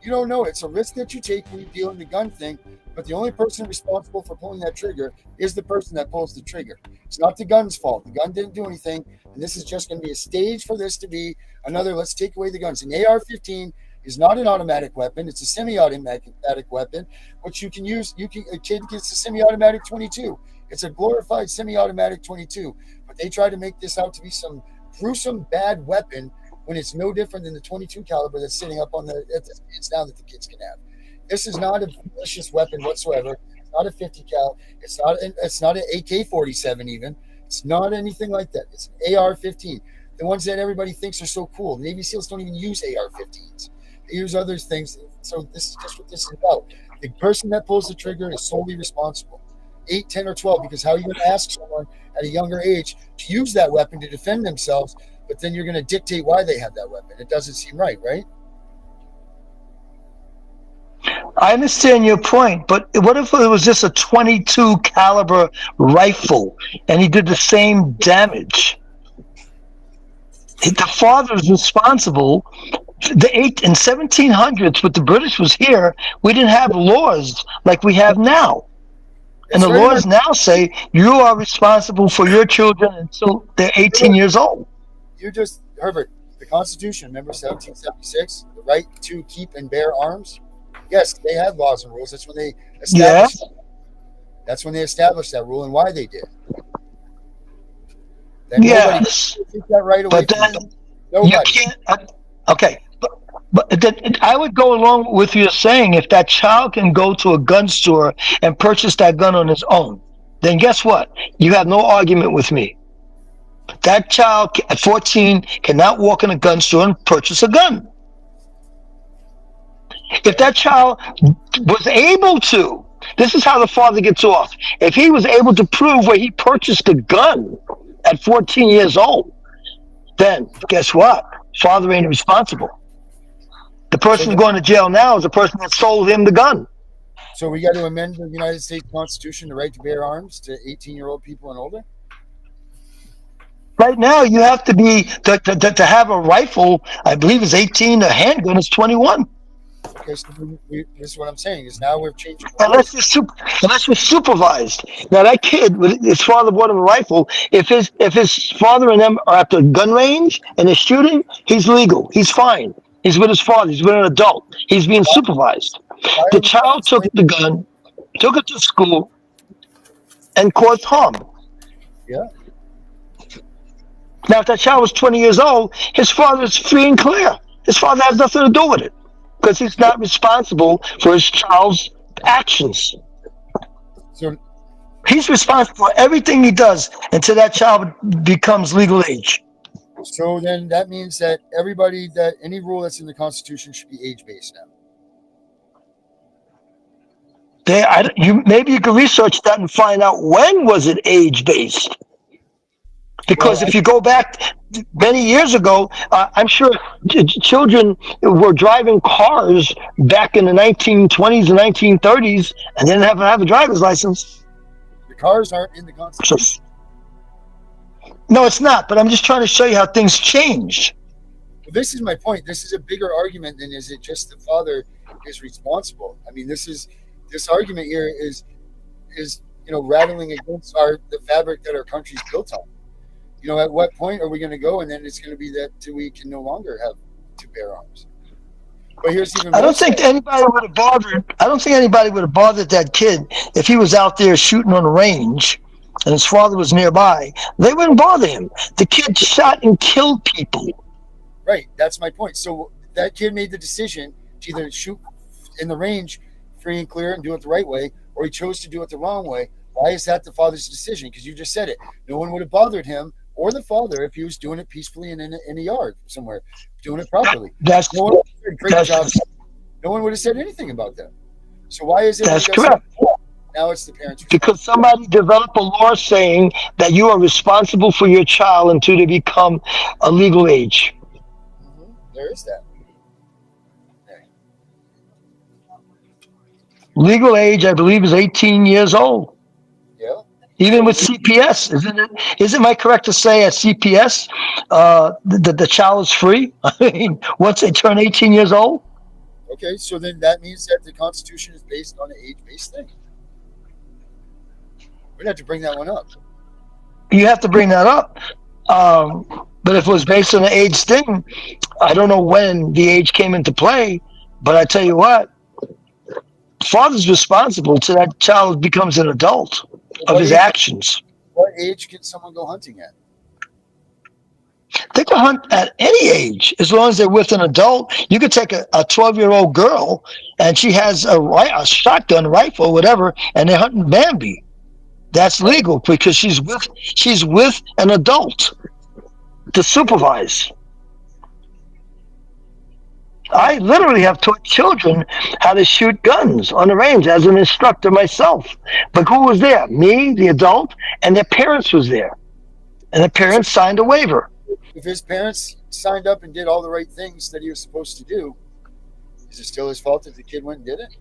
S14: You don't know. It's a risk that you take when you deal in the gun thing, but the only person responsible for pulling that trigger is the person that pulls the trigger. It's not the gun's fault. The gun didn't do anything, and this is just going to be a stage for this to be another, let's take away the guns. An AR-15 is not an automatic weapon. It's a semi-automatic weapon, which you can use. A kid gets a semi-automatic 22. It's a glorified semi-automatic 22, but they try to make this out to be some gruesome bad weapon when it's no different than the 22 caliber that's sitting up on it's now that the kids can have. This is not a malicious weapon whatsoever. It's not a 50 cal. It's not an AK-47 even. It's not anything like that. It's an AR-15. The ones that everybody thinks are so cool. Navy SEALs don't even use AR-15s. They use other things. So this is just what this is about. The person that pulls the trigger is solely responsible. 8, 10, or 12, because how are you going to ask someone at a younger age to use that weapon to defend themselves, but then you're going to dictate why they have that weapon? It doesn't seem right, right?
S18: I understand your point, but what if it was just a 22 caliber rifle and he did the same damage? The father is responsible. In 1700s, when the British was here, we didn't have laws like we have now. And the laws now say you are responsible for your children until they're 18 years old.
S14: You just, Herbert, the Constitution, remember 1776, the right to keep and bear arms? Yes, they had laws and rules. That's when they established.
S18: Yes.
S14: That's when they established that rule and why they did. Then
S18: yes.
S14: Nobody took that right away.
S18: But then you can't. Okay. But I would go along with you saying if that child can go to a gun store and purchase that gun on his own, then guess what? You have no argument with me. That child at 14 cannot walk in a gun store and purchase a gun. If that child was able to, this is how the father gets off. If he was able to prove where he purchased a gun at 14 years old, then guess what? Father ain't responsible. The person who's going to jail now is the person that sold him the gun.
S14: So we got to amend the United States Constitution, the right to bear arms to 18-year-old people and older?
S18: Right now, you have to be, to have a rifle, I believe is 18, a handgun is 21.
S14: Okay, so this is what I'm saying, is now we're changing.
S18: Unless you're supervised. Now that kid, his father bought him a rifle. If his father and them are at the gun range and they're shooting, he's legal. He's fine. He's with his father. He's with an adult. He's being supervised. The child took the gun, took it to school, and caused harm.
S14: Yeah.
S18: Now, if that child was 20 years old, his father is free and clear. His father has nothing to do with it because he's not responsible for his child's actions.
S14: So
S18: he's responsible for everything he does until that child becomes legal age.
S14: So then that means that any rule that's in the Constitution should be age-based now.
S18: Maybe you can research that and find out when was it age-based. Because if you go back many years ago, I'm sure children were driving cars back in the 1920s and 1930s and didn't have a driver's license.
S14: The cars aren't in the Constitution.
S18: No, it's not. But I'm just trying to show you how things changed.
S14: Well, this is my point. This is a bigger argument than is it just the father is responsible. I mean, this argument here is rattling against the fabric that our country's built on. At what point are we going to go? And then it's going to be that we can no longer have to bear arms. But here's even. I don't think
S18: anybody would have bothered that kid if he was out there shooting on a range and his father was nearby. They wouldn't bother him. The kid shot and killed people.
S14: Right. That's my point. So that kid made the decision to either shoot in the range free and clear and do it the right way, or he chose to do it the wrong way. Why is that the father's decision? Because you just said it. No one would have bothered him or the father if he was doing it peacefully in a yard somewhere, doing it properly. No one would have said anything about that. So why is it?
S18: That's correct.
S14: Now it's the parents.
S18: Because somebody developed a law saying that you are responsible for your child until they become a legal age.
S14: Mm-hmm. There is that. Okay.
S18: Legal age, I believe, is 18 years old.
S14: Yeah.
S18: Even with CPS, isn't it? Isn't I correct to say at CPS, the child is free? I mean, once they turn 18 years old.
S14: Okay, so then that means that the Constitution is based on an age-based thing. We'd have to bring that one up.
S18: You have to bring that up. But if it was based on an age thing, I don't know when the age came into play. But I tell you what, father's responsible till that child becomes an adult of his actions.
S14: What age can someone go hunting at?
S18: They can hunt at any age as long as they're with an adult. You could take a 12-year-old girl and she has a shotgun, rifle, whatever, and they're hunting Bambi. That's legal because she's with an adult to supervise. I literally have taught children how to shoot guns on the range as an instructor myself. But who was there? Me, the adult, and their parents was there. And the parents signed a waiver.
S14: If his parents signed up and did all the right things that he was supposed to do, is it still his fault if the kid went and did it?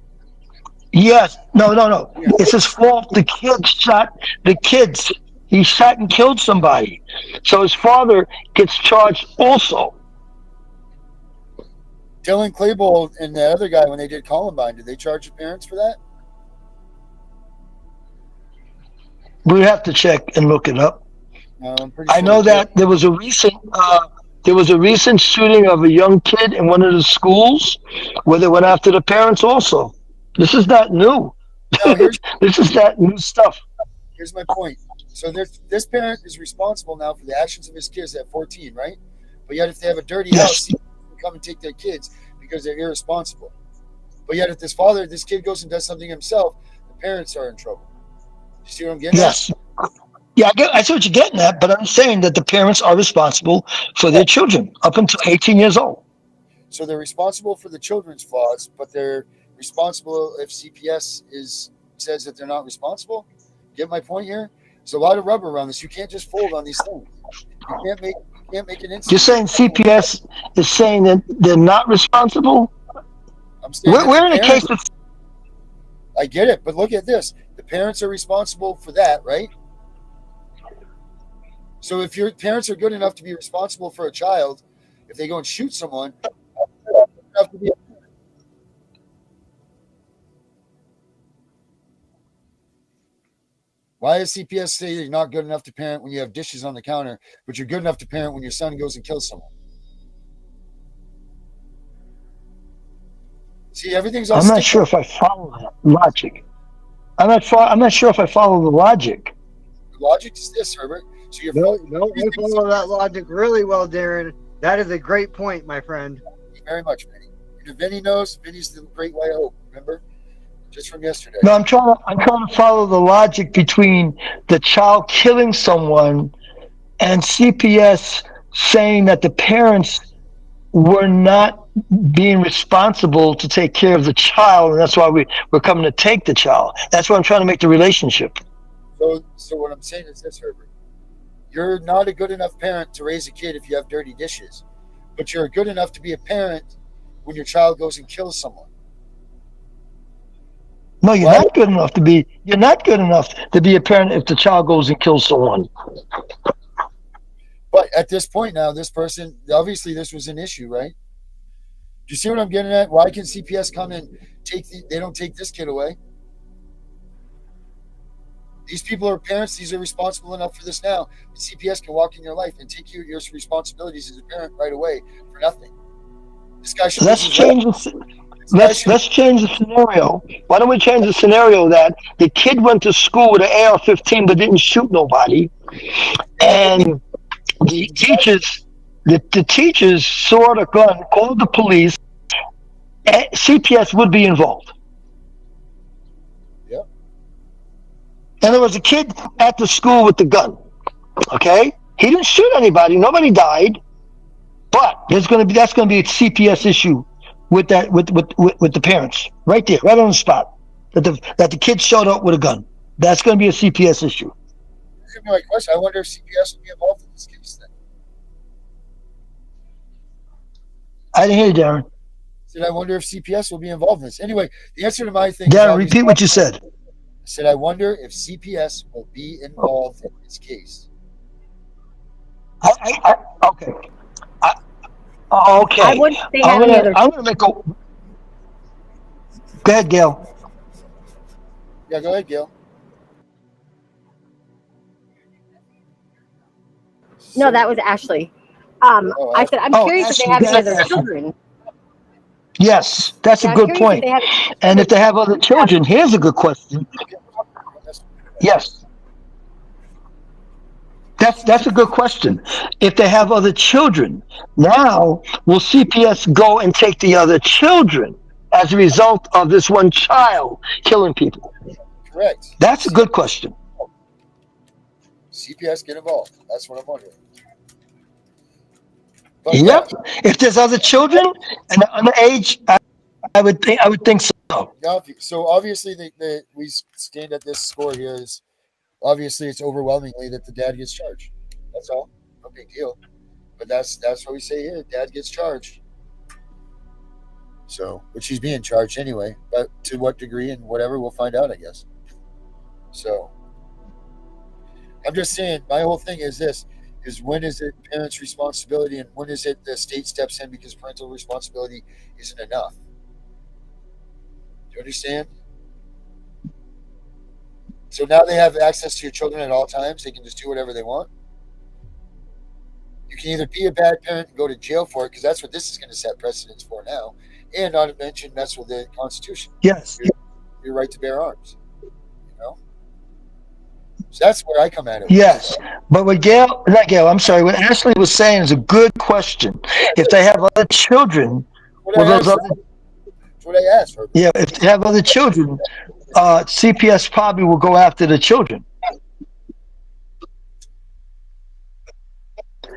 S18: Yes. No. It's his fault. The kid shot the kids. He shot and killed somebody. So his father gets charged also.
S14: Dylan Klebold and the other guy, when they did Columbine, did they charge the parents for that?
S18: We have to check and look it up.
S14: I
S18: know that there was a recent shooting of a young kid in one of the schools where they went after the parents also. This is not new. This is not new stuff.
S14: Here's my point. So this parent is responsible now for the actions of his kids at 14, right? But yet if they have a dirty house, they come and take their kids because they're irresponsible. But yet if this kid goes and does something himself, the parents are in trouble. You see what I'm getting at?
S18: Yeah, I see what you're getting at, but I'm saying that the parents are responsible for their children up until 18 years old.
S14: So they're responsible for the children's flaws, but they're responsible if CPS says that they're not responsible. Get my point here? There's a lot of rubber around this. You can't just fold on these things. You can't make an incident.
S18: You're saying CPS is saying that they're not responsible?
S14: I'm saying
S18: we're in a case of...
S14: I get it, but look at this. The parents are responsible for that, right? So if your parents are good enough to be responsible for a child, if they go and shoot someone, have to be. Why does CPS say you're not good enough to parent when you have dishes on the counter, but you're good enough to parent when your son goes and kills someone? See, everything's all
S18: I'm not sure if I follow that logic. I'm not sure if I follow the logic.
S14: The logic is this, Herbert. So you're
S13: no, you follow that logic really well, Darren. That is a great point, my friend.
S14: Thank you very much, Vinny. And if Vinny knows, Vinny's the great white hope, remember? Just from yesterday.
S18: No, I'm trying to follow the logic between the child killing someone and CPS saying that the parents were not being responsible to take care of the child, and that's why we're coming to take the child. That's why I'm trying to make the relationship.
S14: So what I'm saying is this, Herbert. You're not a good enough parent to raise a kid if you have dirty dishes, but you're good enough to be a parent when your child goes and kills someone.
S18: No, you're not good enough to be. You're not good enough to be a parent if the child goes and kills someone.
S14: But at this point now, this person, obviously this was an issue, right? Do you see what I'm getting at? Why can CPS come and they don't take this kid away? These people are parents. These are responsible enough for this now. CPS can walk in your life and take your responsibilities as a parent right away for nothing. This guy should.
S18: Let's change the scenario. Why don't we change the scenario that the kid went to school with an AR-15 but didn't shoot nobody, and the teachers saw the gun, called the police, and CPS would be involved. And there was a kid at the school with the gun. Okay, he didn't shoot anybody. Nobody died. But that's going to be a CPS issue with that with the parents right there, right on the spot. That the kid showed up with a gun. That's going to be a CPS issue.
S14: Here's my question. I wonder if CPS will be involved in this case then.
S18: I didn't hear you, Darren.
S14: I wonder if CPS will be involved in this. Anyway, the answer to my thing.
S18: Darren, repeat what you said.
S14: said, I wonder if CPS will be involved in this case.
S18: Okay. Okay.
S16: I wonder if they have any other.
S18: I'm gonna make a. Go ahead, Gail.
S14: Yeah, go ahead, Gail.
S16: No, that was Ashley. I said, I'm curious if they
S18: Ashley,
S16: have
S18: go
S16: any
S18: ahead,
S16: other
S18: Ashley.
S16: children.
S18: Yes, that's a
S16: Yeah, I'm
S18: good
S16: curious if
S18: point.
S16: they have.
S18: And if they have other children, here's a good question. Yes, that's a good question. If they have other children, now will CPS go and take the other children as a result of this one child killing people?
S14: Correct.
S18: That's a good question.
S14: CPS get involved. That's what I'm wondering. But
S18: Yep. If there's other children and they're underage, I would think so.
S14: yeah, so obviously we stand at this score here is obviously it's overwhelmingly that the dad gets charged. That's all. No big deal. But that's what we say here. Dad gets charged. So, which he's being charged anyway. But to what degree and whatever, we'll find out, I guess. So, I'm just saying, my whole thing is this: is when is it parents' responsibility, and when is it the state steps in because parental responsibility isn't enough? Do you understand? So now they have access to your children at all times. They can just do whatever they want. You can either be a bad parent and go to jail for it, because that's what this is going to set precedents for now, and not to mention mess with the Constitution.
S18: Yes.
S14: Your right to bear arms. You know. So that's where I come at it.
S18: Yes, but I'm sorry, what Ashley was saying is a good question. If they have other children,
S14: That's what I asked for.
S18: Yeah, if they have other children, CPS probably will go after the children.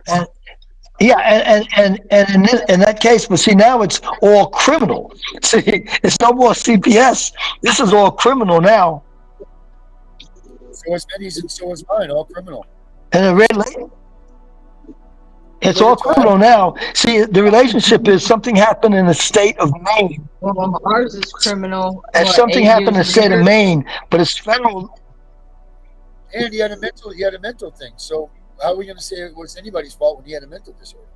S18: And and in that case, but see, now it's all criminal. See, it's no more CPS. This is all criminal now.
S14: So is Benny's and so is mine, all criminal.
S18: And it's all criminal now. See, the relationship is something happened in the state of Maine.
S20: Well, ours is criminal.
S18: And something happened in the state of Maine, but it's federal.
S14: And he had a mental thing. So how are we going to say it was anybody's fault when he had a mental disorder?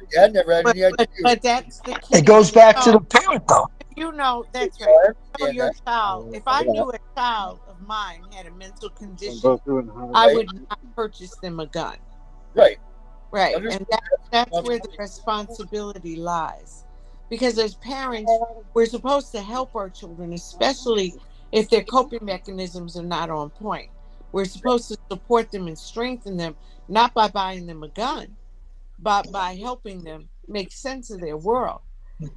S14: The dad never had any idea.
S17: But that's the key.
S18: It goes back to the parent, though.
S17: You know, that's right. You know your child. If I knew a child of mine had a mental condition, I would not purchase them a gun.
S14: Right.
S17: Right. And that's where the responsibility lies. Because as parents, we're supposed to help our children, especially if their coping mechanisms are not on point. We're supposed to support them and strengthen them, not by buying them a gun, but by helping them make sense of their world.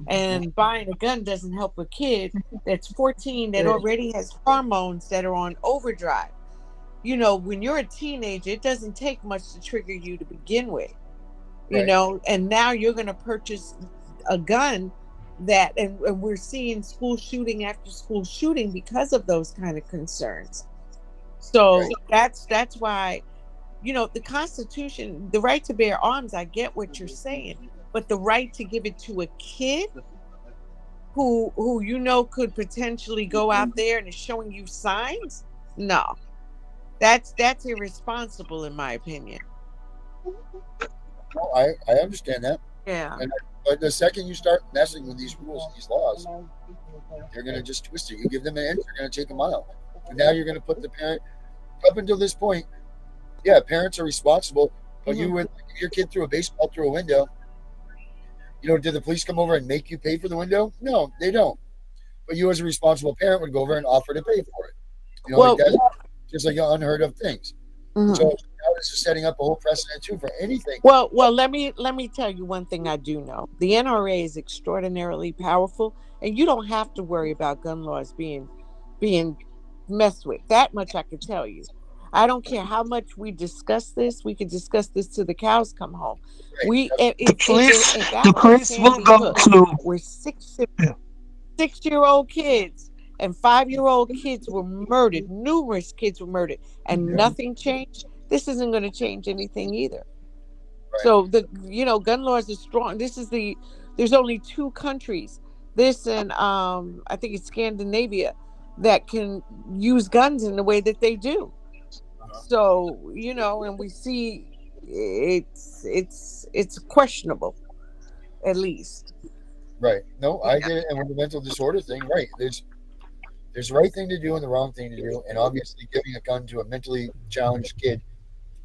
S17: And buying a gun doesn't help a kid that's 14 that already has hormones that are on overdrive. You know, when you're a teenager, it doesn't take much to trigger you to begin with, you know, and now you're going to purchase a gun that, and we're seeing school shooting after school shooting because of those kind of concerns. So that's why, you know, the Constitution, the right to bear arms, I get what you're saying, but the right to give it to a kid who you know could potentially go out there and is showing you signs, no, that's irresponsible in my opinion.
S14: No, I understand that.
S17: Yeah.
S14: But the second you start messing with these rules, these laws, they're going to just twist it. You give them an inch, they're going to take a mile. And now you're going to put the parent, up until this point, yeah, parents are responsible. But you would, if your kid threw a baseball through a window, you know, did the police come over and make you pay for the window? No, they don't. But you as a responsible parent would go over and offer to pay for it. You know, like that's just like unheard of things. So now this is setting up a whole precedent too for anything.
S17: Well, let me tell you one thing I do know. The NRA is extraordinarily powerful, and you don't have to worry about gun laws being messed with. That much I can tell you. I don't care how much we discuss this. We could discuss this till the cows come home.
S18: The police will go to
S17: where 6-year-old kids and 5-year-old kids were murdered. Numerous kids were murdered, and nothing changed. This isn't going to change anything either. So gun laws are strong. There's only 2 countries. This and I think it's Scandinavia that can use guns in the way that they do. So, you know, and we see it's questionable, at least.
S14: Right. No, I get it. And with the mental disorder thing, right? There's the right thing to do and the wrong thing to do, and obviously giving a gun to a mentally challenged kid,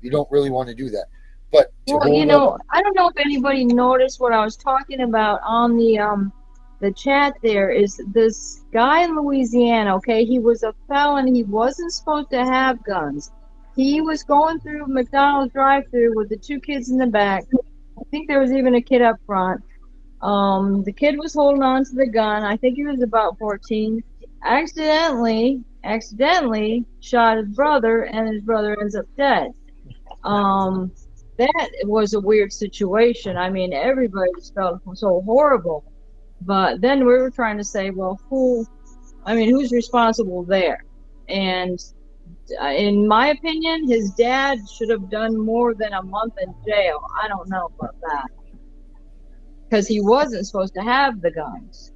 S14: you don't really want to do that. But to
S20: Well, you
S14: hold
S20: know,
S14: up,
S20: I don't know if anybody noticed what I was talking about on the chat. There is this guy in Louisiana. Okay, he was a felon. He wasn't supposed to have guns. He was going through McDonald's drive-through with the two kids in the back. I think there was even a kid up front. The kid was holding on to the gun. I think he was about 14. Accidentally shot his brother, and his brother ends up dead. Um, that was a weird situation. I mean, everybody just felt so horrible. But then we were trying to say, well, who's responsible there? And in my opinion, his dad should have done more than a month in jail. I don't know about that. Because he wasn't supposed to have the guns.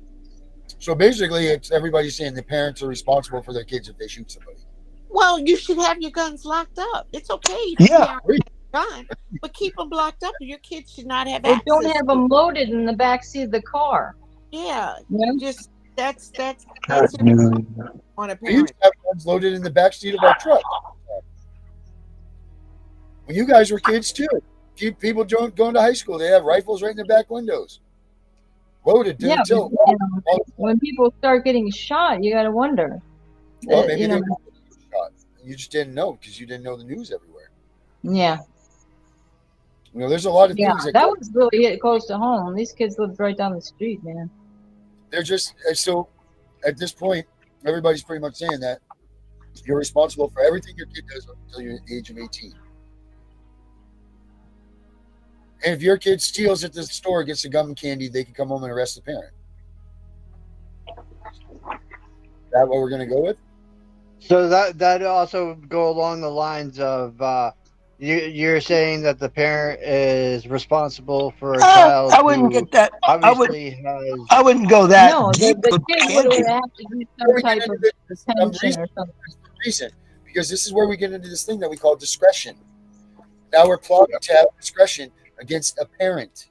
S14: so basically, it's everybody saying the parents are responsible for their kids if they shoot somebody.
S17: Well, you should have your guns locked up. It's okay if
S18: Yeah.
S17: your parents have a gun, but keep them locked up. Your kids should not have
S20: Or
S17: access.
S20: don't have them loaded in the back seat of the car.
S17: Yeah,
S20: Yeah.
S17: just that's on a
S14: We used
S17: parent.
S14: to have guns loaded in the back seat of our truck. When you guys were kids too, people going to high school, they have rifles right in the back windows, loaded to
S20: Yeah,
S14: the tilt.
S20: when people start getting shot, you got to wonder.
S14: Well, maybe
S20: you
S14: they
S20: know,
S14: were shot. You just didn't know because you didn't know the news everywhere.
S20: yeah,
S14: You know, there's a lot of
S20: yeah.
S14: things
S20: That was really hit close to home. These kids lived right down the street, man.
S14: they're just so. At this point, everybody's pretty much saying that you're responsible for everything your kid does until you're the age of 18. And if your kid steals at the store, gets the gum and candy, they can come home and arrest the parent. Is that what we're going to go with?
S13: So that also go along the lines of you're saying that the parent is responsible for a child.
S18: I wouldn't get that.
S13: Obviously,
S18: I wouldn't go that
S20: No,
S18: deep.
S20: the kid would have to do some type of detention or something.
S14: Reason, because this is where we get into this thing that we call discretion. Now we're plotting to have discretion against a parent.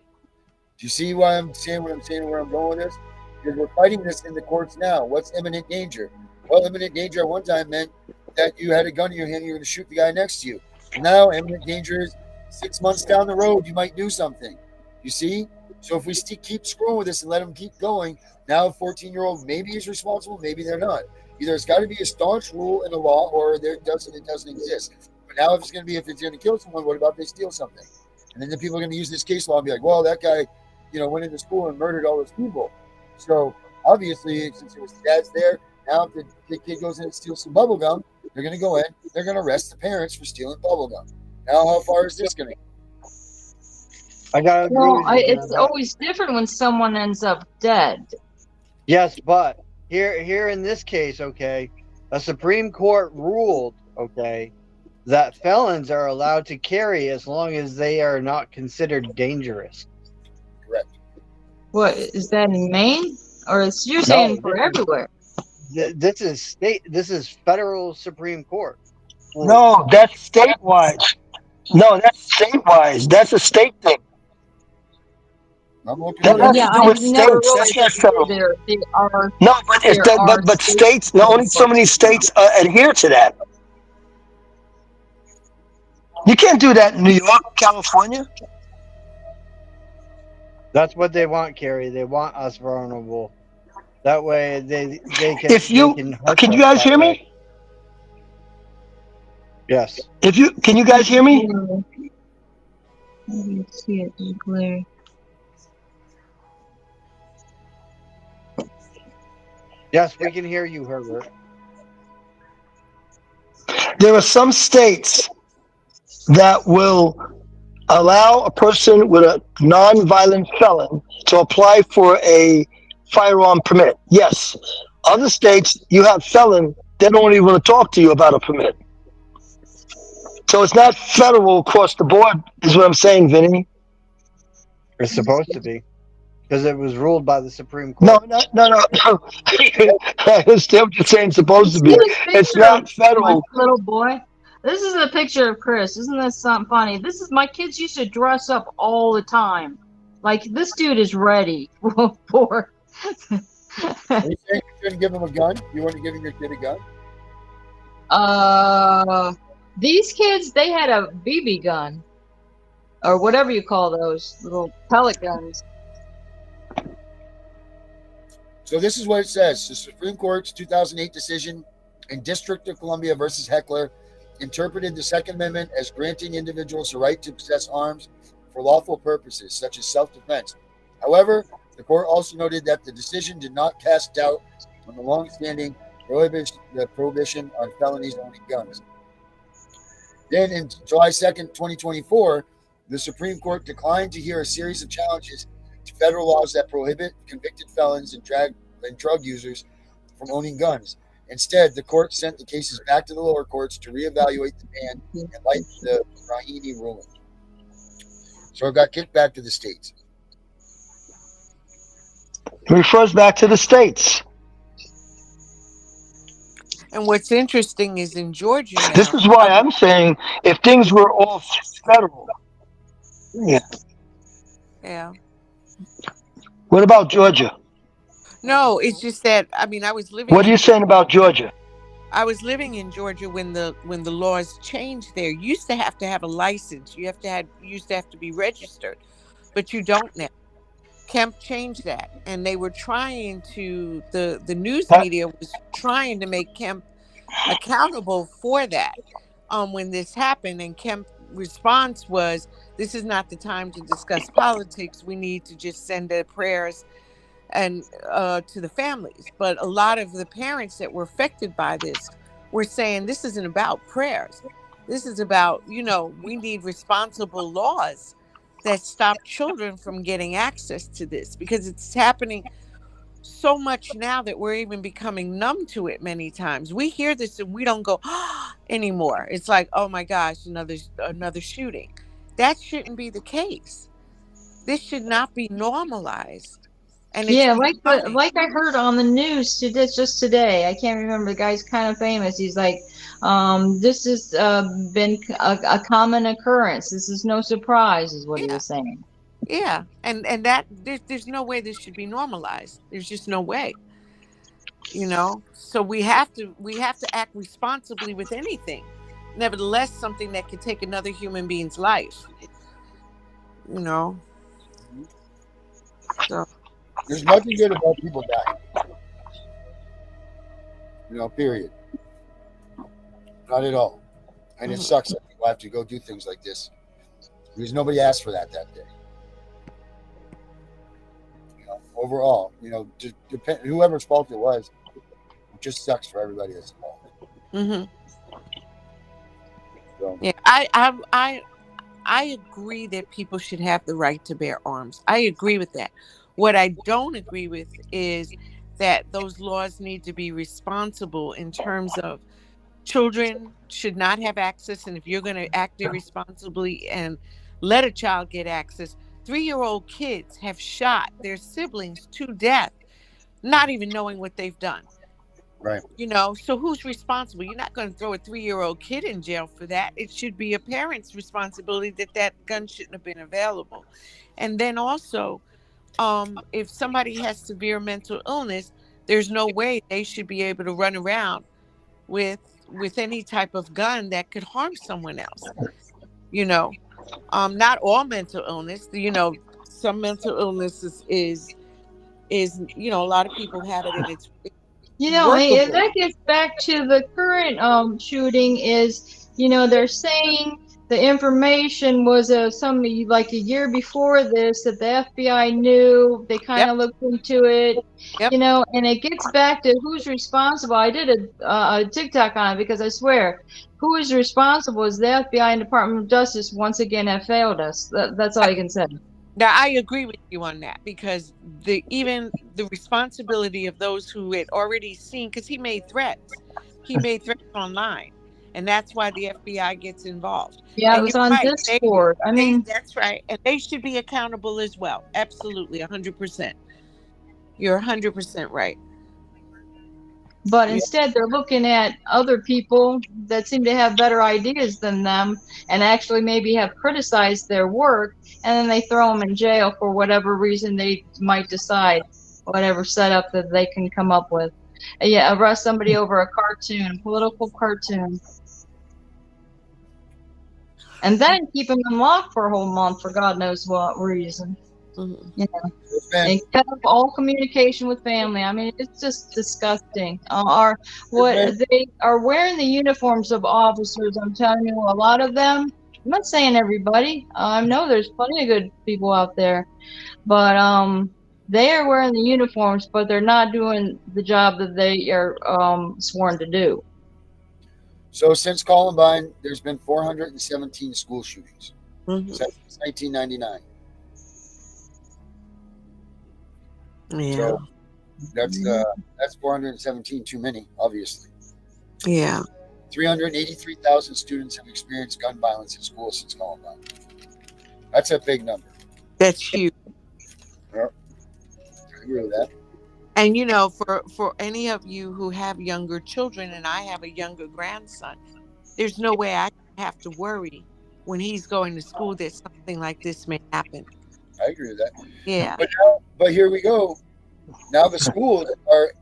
S14: Do you see why I'm saying what I'm saying, where I'm going with this? Because we're fighting this in the courts now. What's imminent danger? Well, imminent danger at one time meant that you had a gun in your hand and you were going to shoot the guy next to you. Now, imminent danger is 6 months down the road, you might do something. You see? So if we keep scrolling with this and let them keep going, now a 14-year-old maybe is responsible, maybe they're not. Either it's got to be a staunch rule in the law or it doesn't exist. But now if it's going to kill someone, what about if they steal something? And then the people are going to use this case law and be like, well, that guy, went into school and murdered all those people. So obviously, since his dad's there, now if the kid goes in and steals some bubble gum, they're going to go in, they're going to arrest the parents for stealing bubble gum. Now, how far is this going to go?
S13: I got to
S20: Well, it's always different when someone ends up dead.
S13: Yes, but here in this case, okay, a Supreme Court ruled, okay, that felons are allowed to carry as long as they are not considered dangerous.
S14: Correct.
S20: What is that in Maine, or is you're saying for everywhere?
S13: This is state. This is federal Supreme Court.
S18: No, that's state-wise. No, that's state-wise. That's a state thing. That has to do with states. That's not federal. No, but it's but states. No, only so many states adhere to that. You can't do that in New York, California.
S13: That's what they want, Carrie. They want us vulnerable. That way, they can.
S18: If you can you guys hear me?
S13: Yes.
S18: Can you guys hear me?
S20: Let me see it clear.
S13: Yes, we can hear you, Herbert.
S18: There are some states that will allow a person with a non-violent felon to apply for a firearm permit. Yes. Other states, you have felon, they don't even want to talk to you about a permit. So it's not federal across the board, is what I'm saying, Vinny.
S13: It's supposed to be. because it was ruled by the Supreme
S18: No,
S13: Court.
S18: no. I understand what you're saying. It's supposed
S20: You
S18: to
S20: see
S18: be.
S20: this
S18: It's
S20: picture of
S18: not
S20: my
S18: federal.
S20: little boy? This is a picture of Chris. Isn't this something funny? This is my kids used to dress up all the time. Like this dude is ready for.
S14: Are you saying you couldn't give him a gun? You weren't giving your kid a gun?
S20: These kids, they had a BB gun or whatever you call those little pellet guns.
S14: So this is what it says. The Supreme Court's 2008 decision in District of Columbia versus Heckler interpreted the Second Amendment as granting individuals the right to possess arms for lawful purposes, such as self-defense. However, the court also noted that the decision did not cast doubt on the long-standing prohibition on felonies owning guns. Then, in July 2nd, 2024, the Supreme Court declined to hear a series of challenges to federal laws that prohibit convicted felons and drug users from owning guns. Instead, the court sent the cases back to the lower courts to reevaluate the ban in light of the Rahimi ruling. So it got kicked back to the states.
S18: It refers back to the states.
S17: And what's interesting is in Georgia now.
S18: This is why I'm saying if things were all federal. Yeah.
S17: Yeah.
S18: What about Georgia?
S17: No, it's just that I mean I was living.
S18: What are you saying about Georgia?
S17: I was living in Georgia when the laws changed there. You used to have a license. You used to have to be registered, but you don't now. Kemp changed that, and they were trying to the news media was trying to make Kemp accountable for that when this happened, and Kemp's response was, this is not the time to discuss politics. We need to just send the prayers and to the families. But a lot of the parents that were affected by this were saying this isn't about prayers. This is about, we need responsible laws that stop children from getting access to this, because it's happening so much now that we're even becoming numb to it many times. We hear this and we don't go anymore. It's like, oh my gosh, another shooting. That shouldn't be the case. This should not be normalized. And
S20: yeah, like I heard on the news just today. I can't remember. The guy's kind of famous. He's like, this has been a common occurrence. This is no surprise, is what he was saying.
S17: Yeah, and that there's no way this should be normalized. There's just no way. So we have to act responsibly with anything. Nevertheless, something that could take another human being's life. So
S14: there's nothing good about people dying. Period. Not at all. And it sucks that people have to go do things like this, because nobody asked for that day. Overall, just whoever's fault it was, it just sucks for everybody that's involved. So.
S17: Yeah, I agree that people should have the right to bear arms. I agree with that. What I don't agree with is that those laws need to be responsible in terms of children should not have access. And if you're going to act irresponsibly and let a child get access, 3-year-old kids have shot their siblings to death, not even knowing what they've done.
S14: Right.
S17: So who's responsible? You're not going to throw a 3-year-old kid in jail for that. It should be a parent's responsibility that gun shouldn't have been available. And then also, if somebody has severe mental illness, there's no way they should be able to run around with any type of gun that could harm someone else. Not all mental illness. Some mental illness is a lot of people have it, and it's
S20: and that gets back to the current shooting. Is they're saying the information was like a year before this that the FBI knew. They kind of looked into it, and it gets back to who's responsible. I did a TikTok on it because I swear, who is responsible is the FBI and Department of Justice once again have failed us. That's all I can say.
S17: Now, I agree with you on that, because even the responsibility of those who had already seen, because he made threats online, and that's why the FBI gets involved.
S20: Yeah, it
S17: And
S20: was
S17: you're
S20: on
S17: right.
S20: Discord. I mean,
S17: That's right. And they should be accountable as well. Absolutely, 100%. You're 100% right.
S20: but
S17: Yeah.
S20: instead they're looking at other people that seem to have better ideas than them and actually maybe have criticized their work, and then they throw them in jail for whatever reason they might decide, whatever setup that they can come up with. Yeah, arrest somebody over a cartoon, political cartoon, and then keep them in lock for a whole month for God knows what reason.
S17: Mhm.
S20: You know, and cut off all communication with family. I mean, it's just disgusting. What they are wearing the uniforms of officers. I'm telling you, a lot of them. I'm not saying everybody. I know there's plenty of good people out there, but they are wearing the uniforms, but they're not doing the job that they are sworn to do.
S14: So since Columbine, there's been 417 school shootings
S17: Mhm.
S14: since 1999.
S17: Yeah.
S14: So that's 417 too many, obviously.
S17: Yeah.
S14: 383,000 students have experienced gun violence in school since Columbine. That's a big number.
S17: That's huge.
S14: Yep. I agree with that.
S17: And for any of you who have younger children, and I have a younger grandson, there's no way I have to worry when he's going to school that something like this may happen.
S14: I agree with that.
S17: Yeah.
S14: But here we go. Now the schools are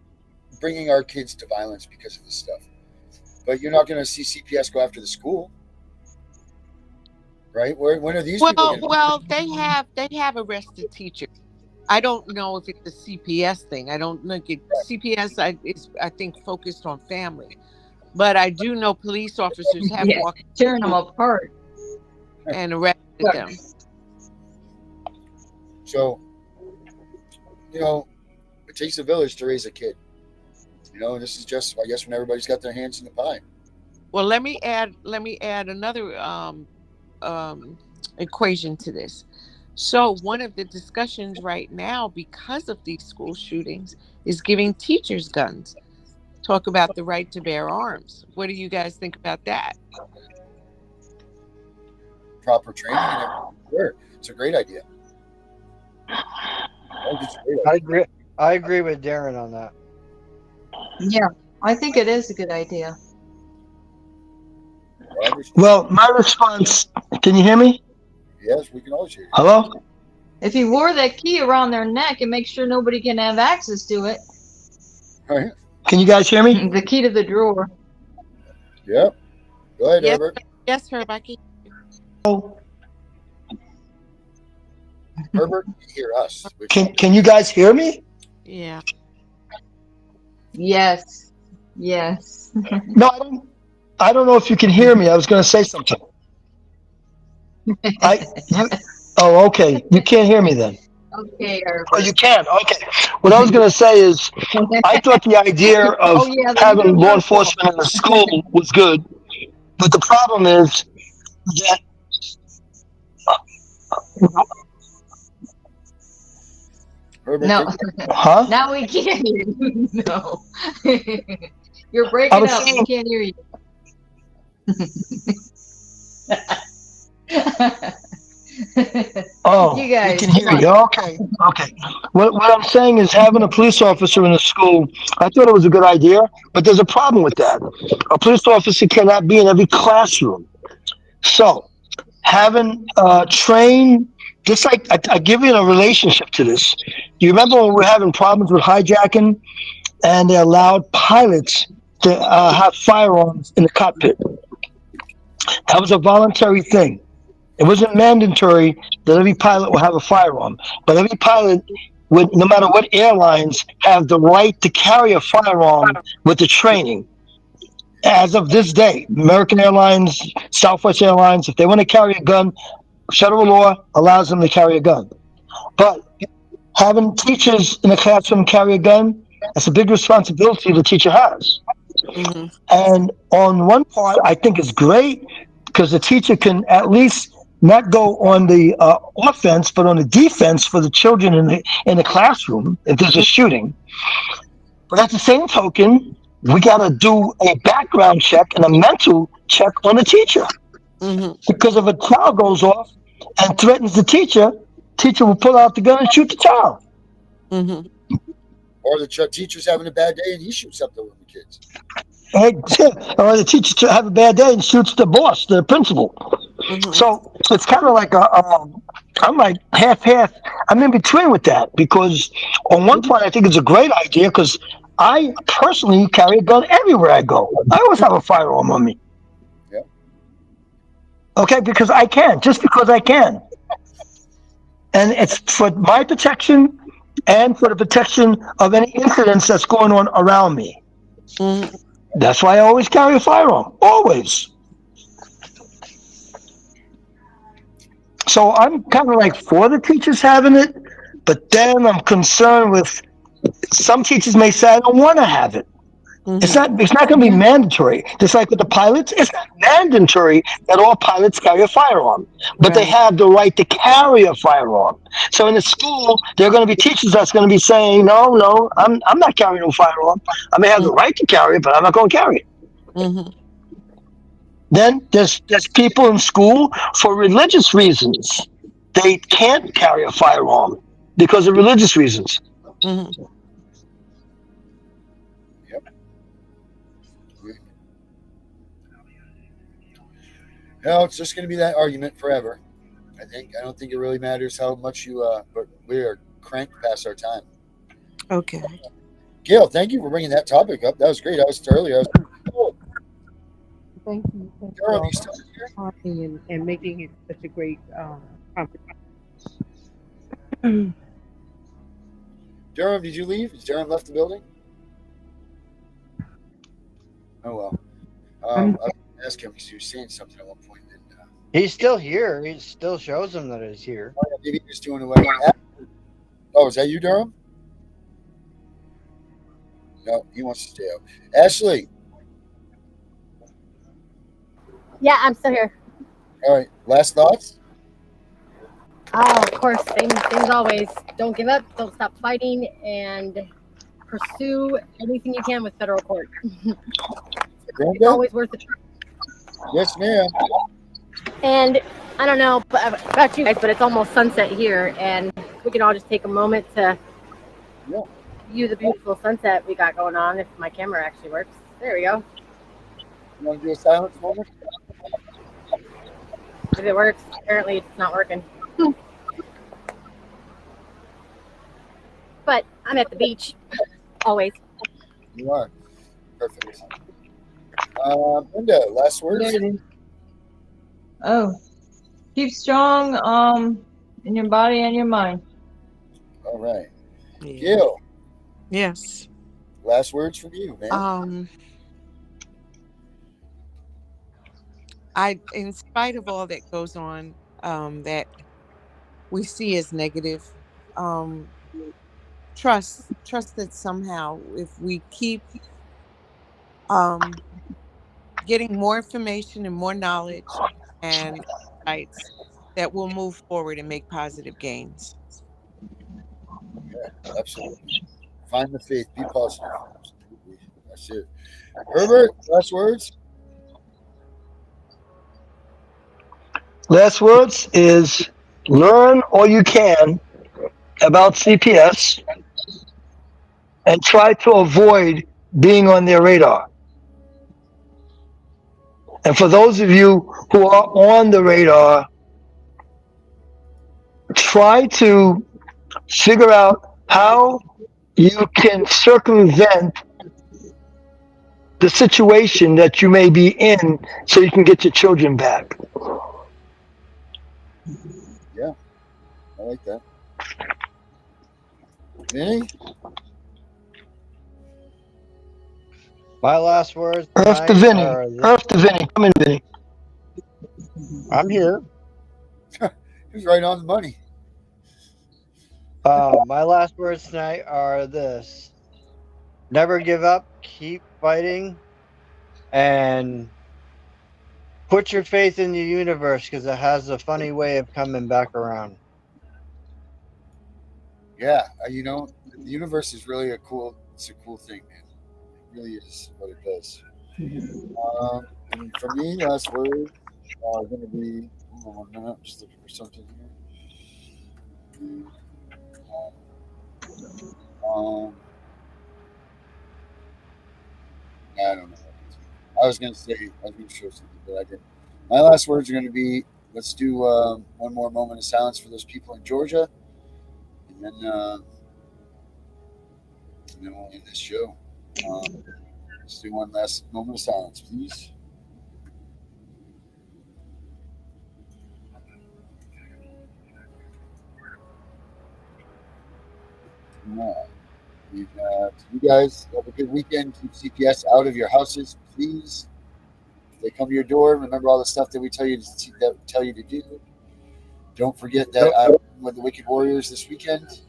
S14: bringing our kids to violence because of this stuff. But you're not going to see CPS go after the school, right? When are these people going to?
S17: Well, they have arrested teachers. I don't know if it's a CPS thing. I don't know. CPS is I think focused on family, but I do know police officers have walked
S20: tearing them apart
S17: and arrested them.
S14: So, it takes a village to raise a kid. And this is just, I guess, when everybody's got their hands in the pie.
S17: Well, let me add another equation to this. So one of the discussions right now, because of these school shootings, is giving teachers guns. Talk about the right to bear arms. What do you guys think about that?
S14: Proper training and everything. It's a great idea.
S13: I agree with Darren on that.
S20: Yeah, I think it is a good idea.
S18: Well, my response, can you hear me?
S14: Yes, we can always hear you.
S18: Hello?
S20: If you wore that key around their neck and make sure nobody can have access to it.
S14: Right.
S18: Can you guys hear me?
S20: The key to the drawer.
S14: Yep. Go ahead, Herbert.
S17: Yes, Herb, I can.
S14: Herbert, you hear us.
S18: Can you guys hear me?
S17: Yeah.
S20: Yes. Yes.
S18: No, I don't know if you can hear me. I was going to say something. Oh, okay. You can't hear me then.
S20: Okay, Herbert.
S18: Oh, you can. Okay. What I was going to say is, I thought the idea of having law enforcement in the school was good, but the problem is that.
S20: No.
S18: Huh?
S20: Now we can't hear you. No. You're breaking up. We can't hear you.
S18: Oh,
S20: you guys
S18: can hear you. Okay. What I'm saying is having a police officer in the school, I thought it was a good idea, but there's a problem with that. A police officer cannot be in every classroom. So having trained, just like I give you a relationship to this. Do you remember when we were having problems with hijacking and they allowed pilots to have firearms in the cockpit? That was a voluntary thing. It wasn't mandatory that every pilot will have a firearm, but every pilot would, no matter what airlines, have the right to carry a firearm with the training. As of this day, American Airlines, Southwest Airlines, if they want to carry a gun, federal law allows them to carry a gun. But having teachers in the classroom carry a gun, that's a big responsibility the teacher has.
S17: Mm-hmm.
S18: And on one part, I think it's great because the teacher can at least not go on the offense, but on the defense for the children in the classroom if there's a shooting. But at the same token, we got to do a background check and a mental check on the teacher. Because if a child goes off and threatens the teacher will pull out the gun and shoot the child.
S14: Or the teacher's having a bad day and he shoots up the kids.
S18: Right? Or the teacher have a bad day and shoots the boss, the principal. So it's kind of like I'm like half. I'm in between with that because on one point I think it's a great idea because I personally carry a gun everywhere I go. I always have a firearm on me.
S14: Yeah.
S18: Okay, because I can, just because I can. And it's for my protection and for the protection of any incidents that's going on around me. That's why I always carry a firearm. Always. So I'm kind of like for the teachers having it, but then I'm concerned with some teachers may say I don't want to have it. It's not going to be mandatory. Just like with the pilots, it's not mandatory that all pilots carry a firearm, but they have the right to carry a firearm. So in the school, there are going to be teachers that's going to be saying, no, I'm not carrying no firearm. I may have the right to carry it, but I'm not going to carry it. Then there's people in school for religious reasons. They can't carry a firearm because of religious reasons.
S14: Yep. No, it's just going to be that argument forever. I don't think it really matters how much you. But we are cranked past our time.
S17: Okay.
S14: Gail, thank you for bringing that topic up. That was great. I was earlier.
S21: Thank you. Thank you
S14: Durham,
S21: all
S14: you still here?
S21: for talking and making it such a great conversation.
S14: Durham, did you leave? Has Durham left the building? Oh well. I'll ask him because he was saying something at one point.
S13: He's still here. He still shows him that he's here.
S14: Oh, yeah, maybe he was doing away. Oh, is that you, Durham? No, he wants to stay out. Ashley.
S16: Yeah, I'm still here.
S14: All right. Last thoughts?
S16: Oh, of course, same always. Don't give up. Don't stop fighting, and pursue anything you can with federal court. It's always worth it.
S14: Yes, ma'am.
S16: And I don't know about you guys, but it's almost sunset here, and we can all just take a moment to view the beautiful sunset we got going on. If my camera actually works, there we go.
S14: You want to do a silence moment?
S16: If it works, apparently it's not working. But I'm at the beach, always.
S14: You are. Perfect. Linda, last words?
S20: Oh, keep strong in your body and your mind.
S14: All right. Gail.
S17: Yes.
S14: Last words from you, man.
S17: In spite of all that goes on, that we see as negative, trust that somehow if we keep getting more information and more knowledge and insights, that we'll move forward and make positive gains.
S14: Yeah, absolutely. Find the faith. Be positive. Absolutely. That's it. Herbert, last words?
S18: Last words is learn all you can about CPS and try to avoid being on their radar. And for those of you who are on the radar, try to figure out how you can circumvent the situation that you may be in so you can get your children back.
S14: Yeah, I like that. Vinny?
S13: My last words.
S18: Earth to Vinny. Earth to Vinny. Come in, Vinny.
S13: I'm here.
S14: He's right on the money.
S13: My last words tonight are this: never give up, keep fighting, and put your faith in the universe because it has a funny way of coming back around.
S14: Yeah, the universe is really it's a cool thing, man. It really is what it does. And for me, last words are going to be. Hold on 1 minute. I'm just looking for something here. I don't know. I was going to show something, but I didn't. My last words are going to be, let's do one more moment of silence for those people in Georgia, and then we'll end this show. Let's do one last moment of silence, please. All right. You guys have a good weekend. Keep CPS out of your houses, please. If they come to your door, remember all the stuff that we tell you to do. Don't forget that I'm with the Wicked Warriors this weekend.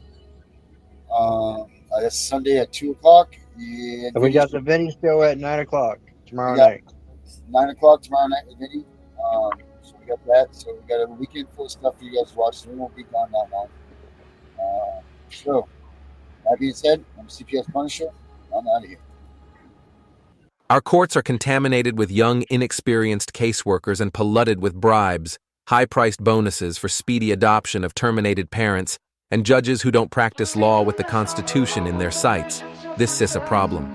S14: That's Sunday at 2:00.
S13: And we got the Vinny show at 9:00 tomorrow night.
S14: 9:00 tomorrow night with Vinny. So we got that. So we got a weekend full of stuff for you guys to watch. So we won't be gone that long. So that being said, I'm CPS Punisher. I'm out of here.
S4: Our courts are contaminated with young, inexperienced caseworkers and polluted with bribes, high-priced bonuses for speedy adoption of terminated parents, and judges who don't practice law with the Constitution in their sights. This is a problem.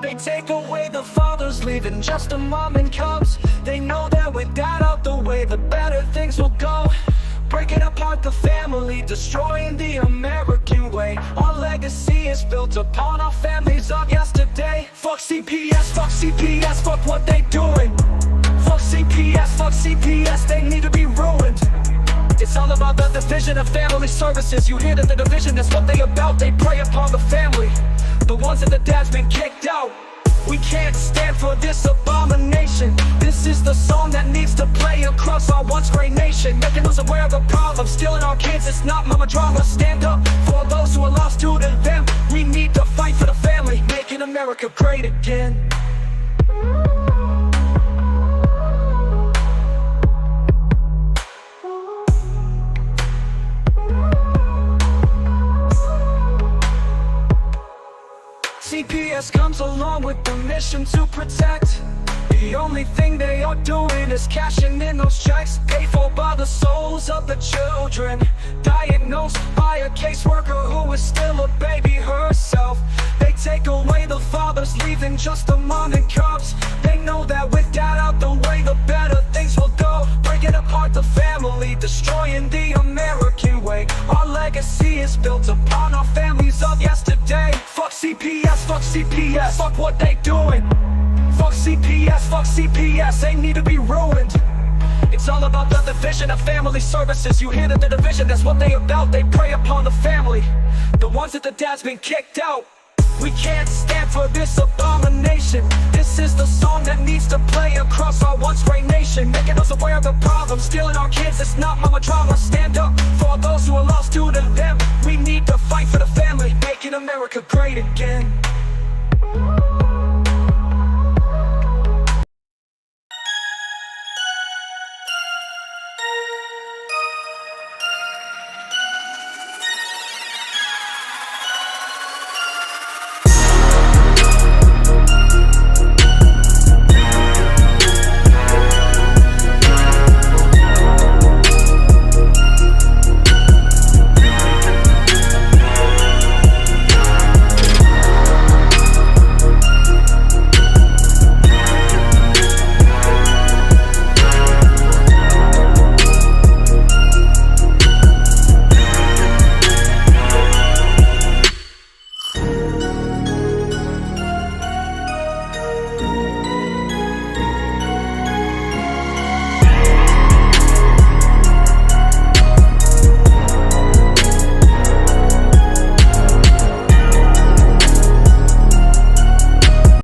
S1: They take away the fathers, leaving just a mom and cubs. They know that with dad out the way, the better things will go. Breaking apart the family, destroying the American way. Our legacy is built upon our families of yesterday. Fuck CPS, fuck what they doing. Fuck CPS, they need to be ruined. It's all about the division of family services. You hear that the division, that's what they about. They prey upon the family, the ones that the dad's been kicked out. We can't stand for this abomination. This is the song that needs to play across our once great nation, making us aware of the problem, stealing our kids. It's not mama drama. Stand up for those who are lost to them. We need to fight for the family, making America great again. CPS comes along with the mission to protect. The only thing they are doing is cashing in those checks, paid for by the souls of the children, diagnosed by a caseworker who is still a baby herself. They take away the fathers, leaving just a mom and cubs. They know that with dad out the way, the better things will go. Breaking apart the family, destroying the American way. Our legacy is built upon our families of yesterday. Fuck CPS, fuck what they doing. Fuck CPS, they need to be ruined. It's all about the division of family services. You hear that the division, that's what they about. They prey upon the family, the ones that the dad's been kicked out. We can't stand for this abomination. This is the song that needs to play across our once great nation, making us aware of the problem, stealing our kids. It's not mama drama. Stand up for those who are lost to